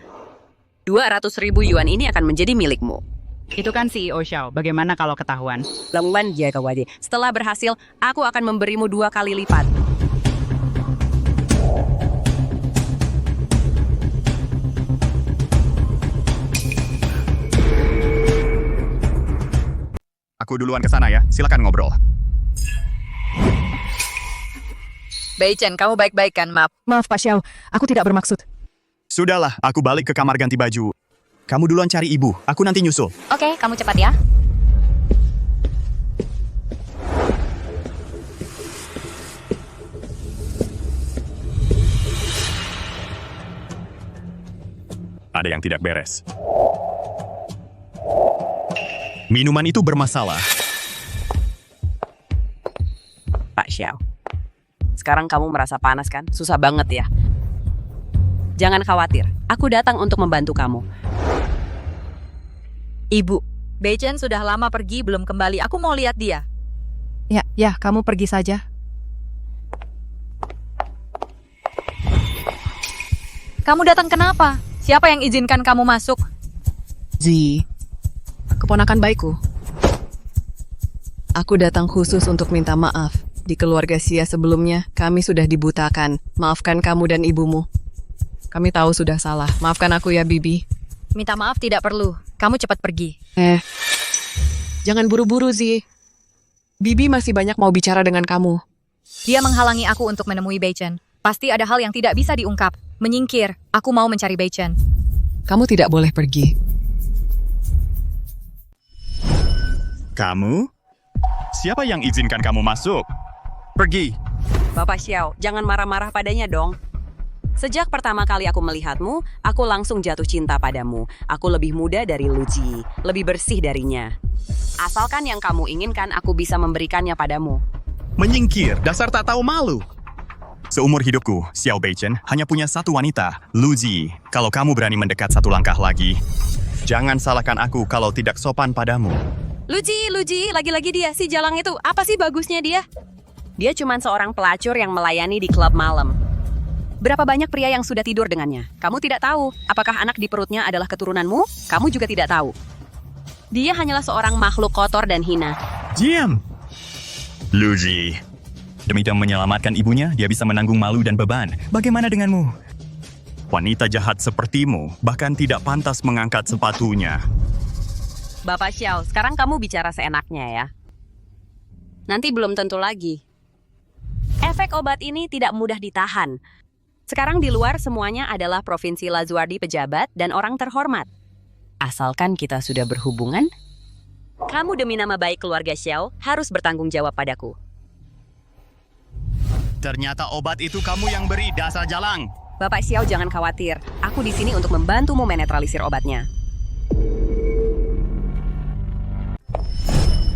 200.000 yuan ini akan menjadi milikmu. Itu kan CEO Xiao, bagaimana kalau ketahuan? Lamuan dia kawadi. Setelah berhasil, aku akan memberimu 2 kali lipat. Aku duluan ke sana ya, silakan ngobrol. Beichen, kamu baik-baik kan, Maaf? Maaf Pak Xiao, aku tidak bermaksud. Sudahlah, aku balik ke kamar ganti baju. Kamu duluan cari ibu, aku nanti nyusul. Oke, kamu cepat ya. Ada yang tidak beres. Minuman itu bermasalah. Pak Xiao, sekarang kamu merasa panas kan? Susah banget ya. Jangan khawatir, aku datang untuk membantu kamu. Ibu, Beichen sudah lama pergi belum kembali. Aku mau lihat dia. Ya, kamu pergi saja. Kamu datang kenapa? Siapa yang izinkan kamu masuk? Zi, keponakan baikku. Aku datang khusus untuk minta maaf. Di keluarga Xia sebelumnya, kami sudah dibutakan. Maafkan kamu dan ibumu. Kami tahu sudah salah. Maafkan aku ya, Bibi. Minta maaf tidak perlu. Kamu cepat pergi. Jangan buru-buru, Zi. Bibi masih banyak mau bicara dengan kamu. Dia menghalangi aku untuk menemui Beichen. Pasti ada hal yang tidak bisa diungkap. Menyingkir. Aku mau mencari Beichen. Kamu tidak boleh pergi. Kamu? Siapa yang izinkan kamu masuk? Pergi. Bapak Xiao, jangan marah-marah padanya dong. Sejak pertama kali aku melihatmu, aku langsung jatuh cinta padamu. Aku lebih muda dari Luji, lebih bersih darinya. Asalkan yang kamu inginkan, aku bisa memberikannya padamu. Menyingkir, dasar tak tahu malu. Seumur hidupku, Xiao Beichen hanya punya satu wanita, Lu Ji. Kalau kamu berani mendekat satu langkah lagi, jangan salahkan aku kalau tidak sopan padamu. Luji, lagi-lagi dia, si Jalang itu. Apa sih bagusnya dia? Dia cuma seorang pelacur yang melayani di klub malam. Berapa banyak pria yang sudah tidur dengannya? Kamu tidak tahu. Apakah anak di perutnya adalah keturunanmu? Kamu juga tidak tahu. Dia hanyalah seorang makhluk kotor dan hina. Diam! Lu Ji. Demi menyelamatkan ibunya, dia bisa menanggung malu dan beban. Bagaimana denganmu? Wanita jahat sepertimu bahkan tidak pantas mengangkat sepatunya. Bapak Xiao, sekarang kamu bicara seenaknya ya. Nanti belum tentu lagi. Efek obat ini tidak mudah ditahan. Sekarang di luar semuanya adalah Provinsi Lazuardi pejabat dan orang terhormat. Asalkan kita sudah berhubungan, kamu demi nama baik keluarga Xiao harus bertanggung jawab padaku. Ternyata obat itu kamu yang beri, dasar Jalang. Bapak Xiao jangan khawatir, aku di sini untuk membantumu menetralisir obatnya.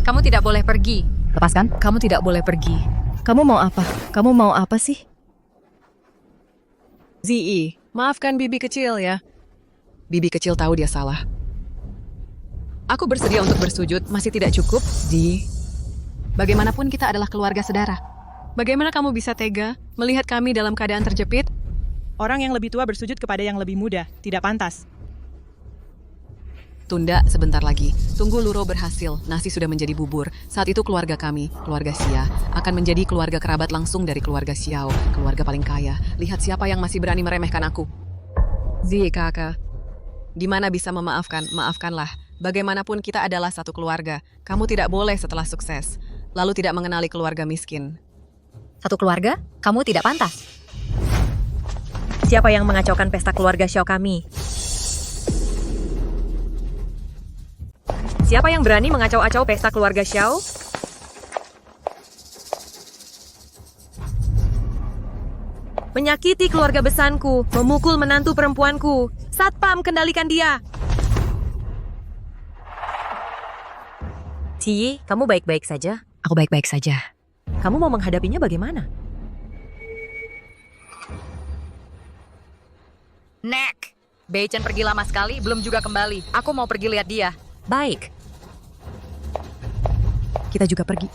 Kamu tidak boleh pergi. Lepaskan. Kamu tidak boleh pergi. Kamu mau apa? Kamu mau apa sih? Zi, maafkan Bibi kecil ya. Bibi kecil tahu dia salah. Aku bersedia untuk bersujud, masih tidak cukup, Zi. Bagaimanapun kita adalah keluarga saudara. Bagaimana kamu bisa tega melihat kami dalam keadaan terjepit? Orang yang lebih tua bersujud kepada yang lebih muda, tidak pantas. Tunda sebentar lagi. Tunggu Luro berhasil, nasi sudah menjadi bubur. Saat itu keluarga kami, keluarga Xia, akan menjadi keluarga kerabat langsung dari keluarga Xiao, keluarga paling kaya. Lihat siapa yang masih berani meremehkan aku. Zi, kakak. Di mana bisa memaafkan, maafkanlah. Bagaimanapun kita adalah satu keluarga. Kamu tidak boleh setelah sukses, lalu tidak mengenali keluarga miskin. Satu keluarga? Kamu tidak pantas. Siapa yang mengacaukan pesta keluarga Xiao kami? Siapa yang berani mengacau-acau pesta keluarga Xiao? Menyakiti keluarga besanku, memukul menantu perempuanku. Satpam, kendalikan dia. Ci, kamu baik-baik saja? Aku baik-baik saja. Kamu mau menghadapinya bagaimana? Nek! Beichen pergi lama sekali, belum juga kembali. Aku mau pergi lihat dia. Baik. Kita juga pergi.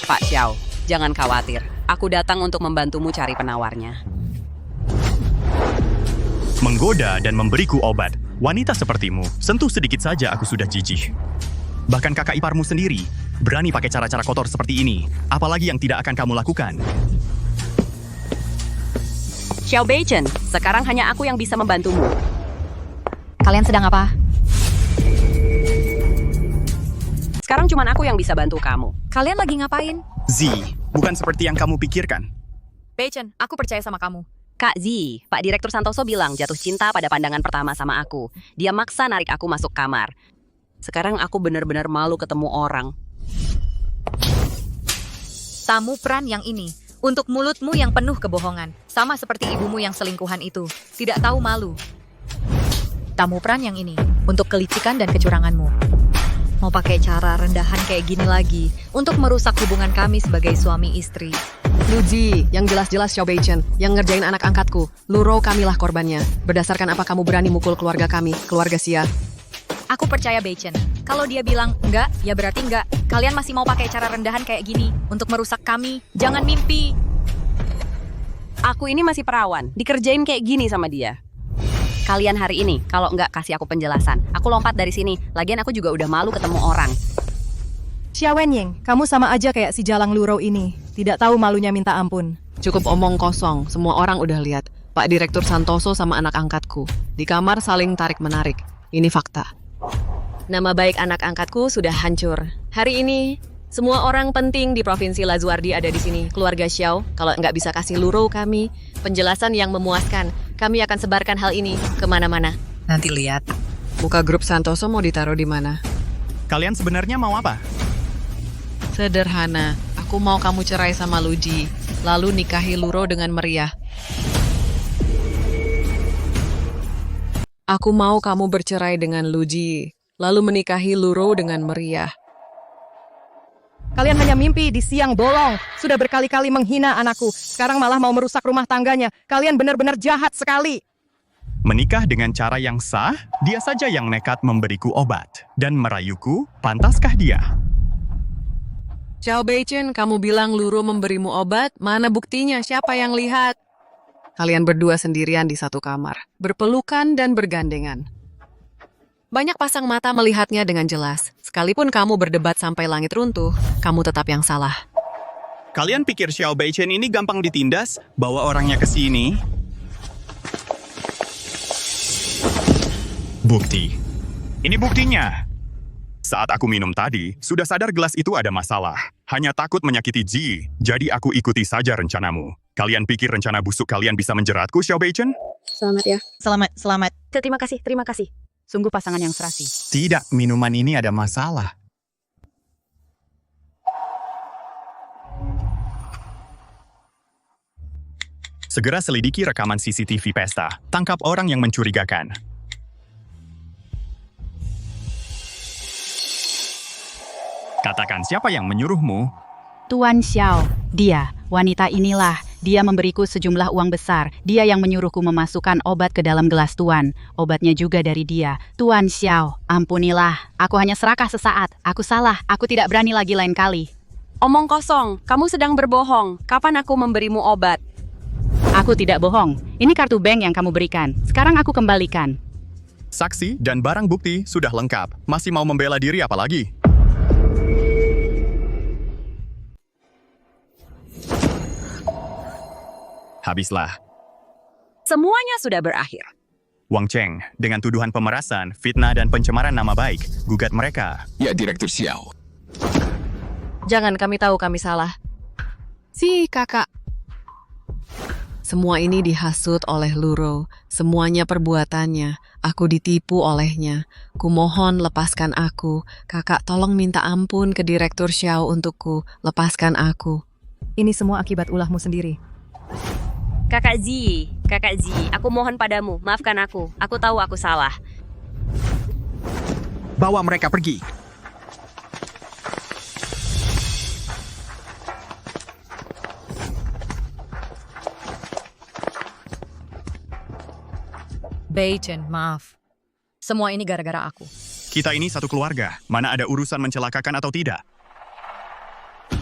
Pak Xiao, jangan khawatir. Aku datang untuk membantumu cari penawarnya. Menggoda dan memberiku obat. Wanita sepertimu, sentuh sedikit saja aku sudah jijik. Bahkan kakak iparmu sendiri berani pakai cara-cara kotor seperti ini. Apalagi yang tidak akan kamu lakukan. Xiao Beichen, sekarang hanya aku yang bisa membantumu. Kalian sedang apa? Sekarang cuma aku yang bisa bantu kamu. Kalian lagi ngapain? Zi, bukan seperti yang kamu pikirkan. Beichen, aku percaya sama kamu. Kak Zi, Pak Direktur Santoso bilang jatuh cinta pada pandangan pertama sama aku. Dia maksa narik aku masuk kamar. Sekarang aku benar-benar malu ketemu orang. Tamu peran yang ini, untuk mulutmu yang penuh kebohongan. Sama seperti ibumu yang selingkuhan itu, tidak tahu malu. Tamu peran yang ini, untuk kelicikan dan kecuranganmu. Mau pakai cara rendahan kayak gini lagi, untuk merusak hubungan kami sebagai suami istri. Luji, yang jelas-jelas Xiao Beichen, yang ngerjain anak angkatku. Luro kamilah korbannya. Berdasarkan apa kamu berani mukul keluarga kami, keluarga Xia? Aku percaya Beichen. Kalau dia bilang enggak, ya berarti enggak. Kalian masih mau pakai cara rendahan kayak gini untuk merusak kami. Jangan mimpi. Aku ini masih perawan, dikerjain kayak gini sama dia. Kalian hari ini, kalau enggak kasih aku penjelasan, aku lompat dari sini. Lagian aku juga udah malu ketemu orang. Xia Wenying, kamu sama aja kayak si Jalang Luro ini. Tidak tahu malunya minta ampun. Cukup omong kosong, semua orang udah lihat. Pak Direktur Santoso sama anak angkatku. Di kamar saling tarik-menarik. Ini fakta. Nama baik anak angkatku sudah hancur. Hari ini, semua orang penting di Provinsi Lazuardi ada di sini. Keluarga Xiao, kalau nggak bisa kasih Luro kami penjelasan yang memuaskan, kami akan sebarkan hal ini kemana-mana. Nanti lihat. Muka grup Santoso mau ditaruh di mana? Kalian sebenarnya mau apa? Sederhana, aku mau kamu cerai sama Luji. lalu nikahi Luro dengan meriah. Aku mau kamu bercerai dengan Luji, lalu menikahi Luro dengan meriah. Kalian hanya mimpi di siang bolong. Sudah berkali-kali menghina anakku. Sekarang malah mau merusak rumah tangganya. Kalian benar-benar jahat sekali. Menikah dengan cara yang sah, dia saja yang nekat memberiku obat. Dan merayuku, pantaskah dia? Xiao Beichen, kamu bilang Luro memberimu obat? Mana buktinya? Siapa yang lihat? Kalian berdua sendirian di satu kamar, berpelukan dan bergandengan. Banyak pasang mata melihatnya dengan jelas. Sekalipun kamu berdebat sampai langit runtuh, kamu tetap yang salah. Kalian pikir Xiao Beichen ini gampang ditindas? Bawa orangnya ke sini. Bukti. Ini buktinya. Saat aku minum tadi, sudah sadar gelas itu ada masalah. Hanya takut menyakiti Ji, jadi aku ikuti saja rencanamu. Kalian pikir rencana busuk kalian bisa menjeratku, Xiao Beichen? Selamat ya. Selamat. Terima kasih. Sungguh pasangan yang serasi. Tidak, minuman ini ada masalah. Segera selidiki rekaman CCTV pesta. Tangkap orang yang mencurigakan. Katakan siapa yang menyuruhmu? Tuan Xiao, dia, wanita inilah. Dia memberiku sejumlah uang besar. Dia yang menyuruhku memasukkan obat ke dalam gelas Tuan. Obatnya juga dari dia. Tuan Xiao, ampunilah. Aku hanya serakah sesaat. Aku salah. Aku tidak berani lagi lain kali. Omong kosong, kamu sedang berbohong. Kapan aku memberimu obat? Aku tidak bohong. Ini kartu bank yang kamu berikan. Sekarang aku kembalikan. Saksi dan barang bukti sudah lengkap. Masih mau membela diri apa lagi? Habislah. Semuanya sudah berakhir. Wang Cheng, dengan tuduhan pemerasan, fitnah, dan pencemaran nama baik, gugat mereka. Ya, Direktur Xiao. Jangan kami tahu kami salah. Si kakak. Semua ini dihasut oleh Luro. Semuanya perbuatannya. Aku ditipu olehnya. Kumohon lepaskan aku. Kakak tolong minta ampun ke Direktur Xiao untukku. Lepaskan aku. Ini semua akibat ulahmu sendiri. Kakak Zi, aku mohon padamu, maafkan aku. Aku tahu aku salah. Bawa mereka pergi. Beichen, maaf. Semua ini gara-gara aku. Kita ini satu keluarga. Mana ada urusan mencelakakan atau tidak?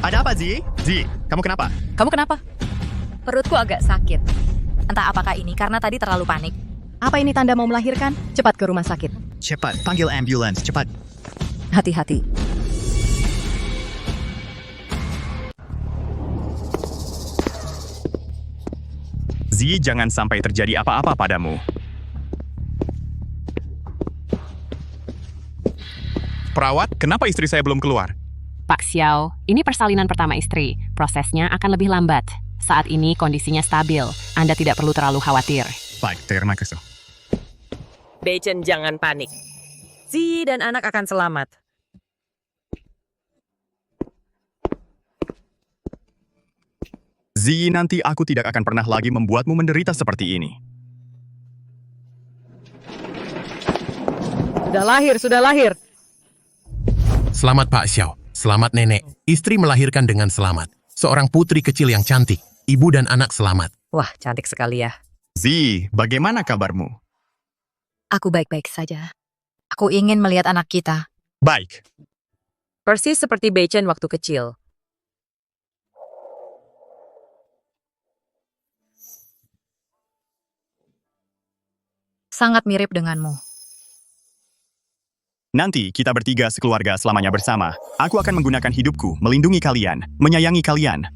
Ada apa, Zi? Zi, kamu kenapa? Kamu kenapa? Perutku agak sakit. Entah apakah ini karena tadi terlalu panik. Apa ini tanda mau melahirkan? Cepat ke rumah sakit. Cepat, panggil ambulans, cepat. Hati-hati. Zi, jangan sampai terjadi apa-apa padamu. Perawat, kenapa istri saya belum keluar? Pak Xiao, ini persalinan pertama istri. Prosesnya akan lebih lambat. Saat ini kondisinya stabil. Anda tidak perlu terlalu khawatir. Baik, terima kasih. Beichen, jangan panik. Zi dan anak akan selamat. Zi, nanti aku tidak akan pernah lagi membuatmu menderita seperti ini. Sudah lahir. Selamat Pak Xiao, selamat nenek. Istri melahirkan dengan selamat. Seorang putri kecil yang cantik. Ibu dan anak selamat. Wah, cantik sekali ya. Zi, bagaimana kabarmu? Aku baik-baik saja. Aku ingin melihat anak kita. Baik. Persis seperti Beichen waktu kecil. Sangat mirip denganmu. Nanti kita bertiga sekeluarga selamanya bersama. Aku akan menggunakan hidupku melindungi kalian, menyayangi kalian.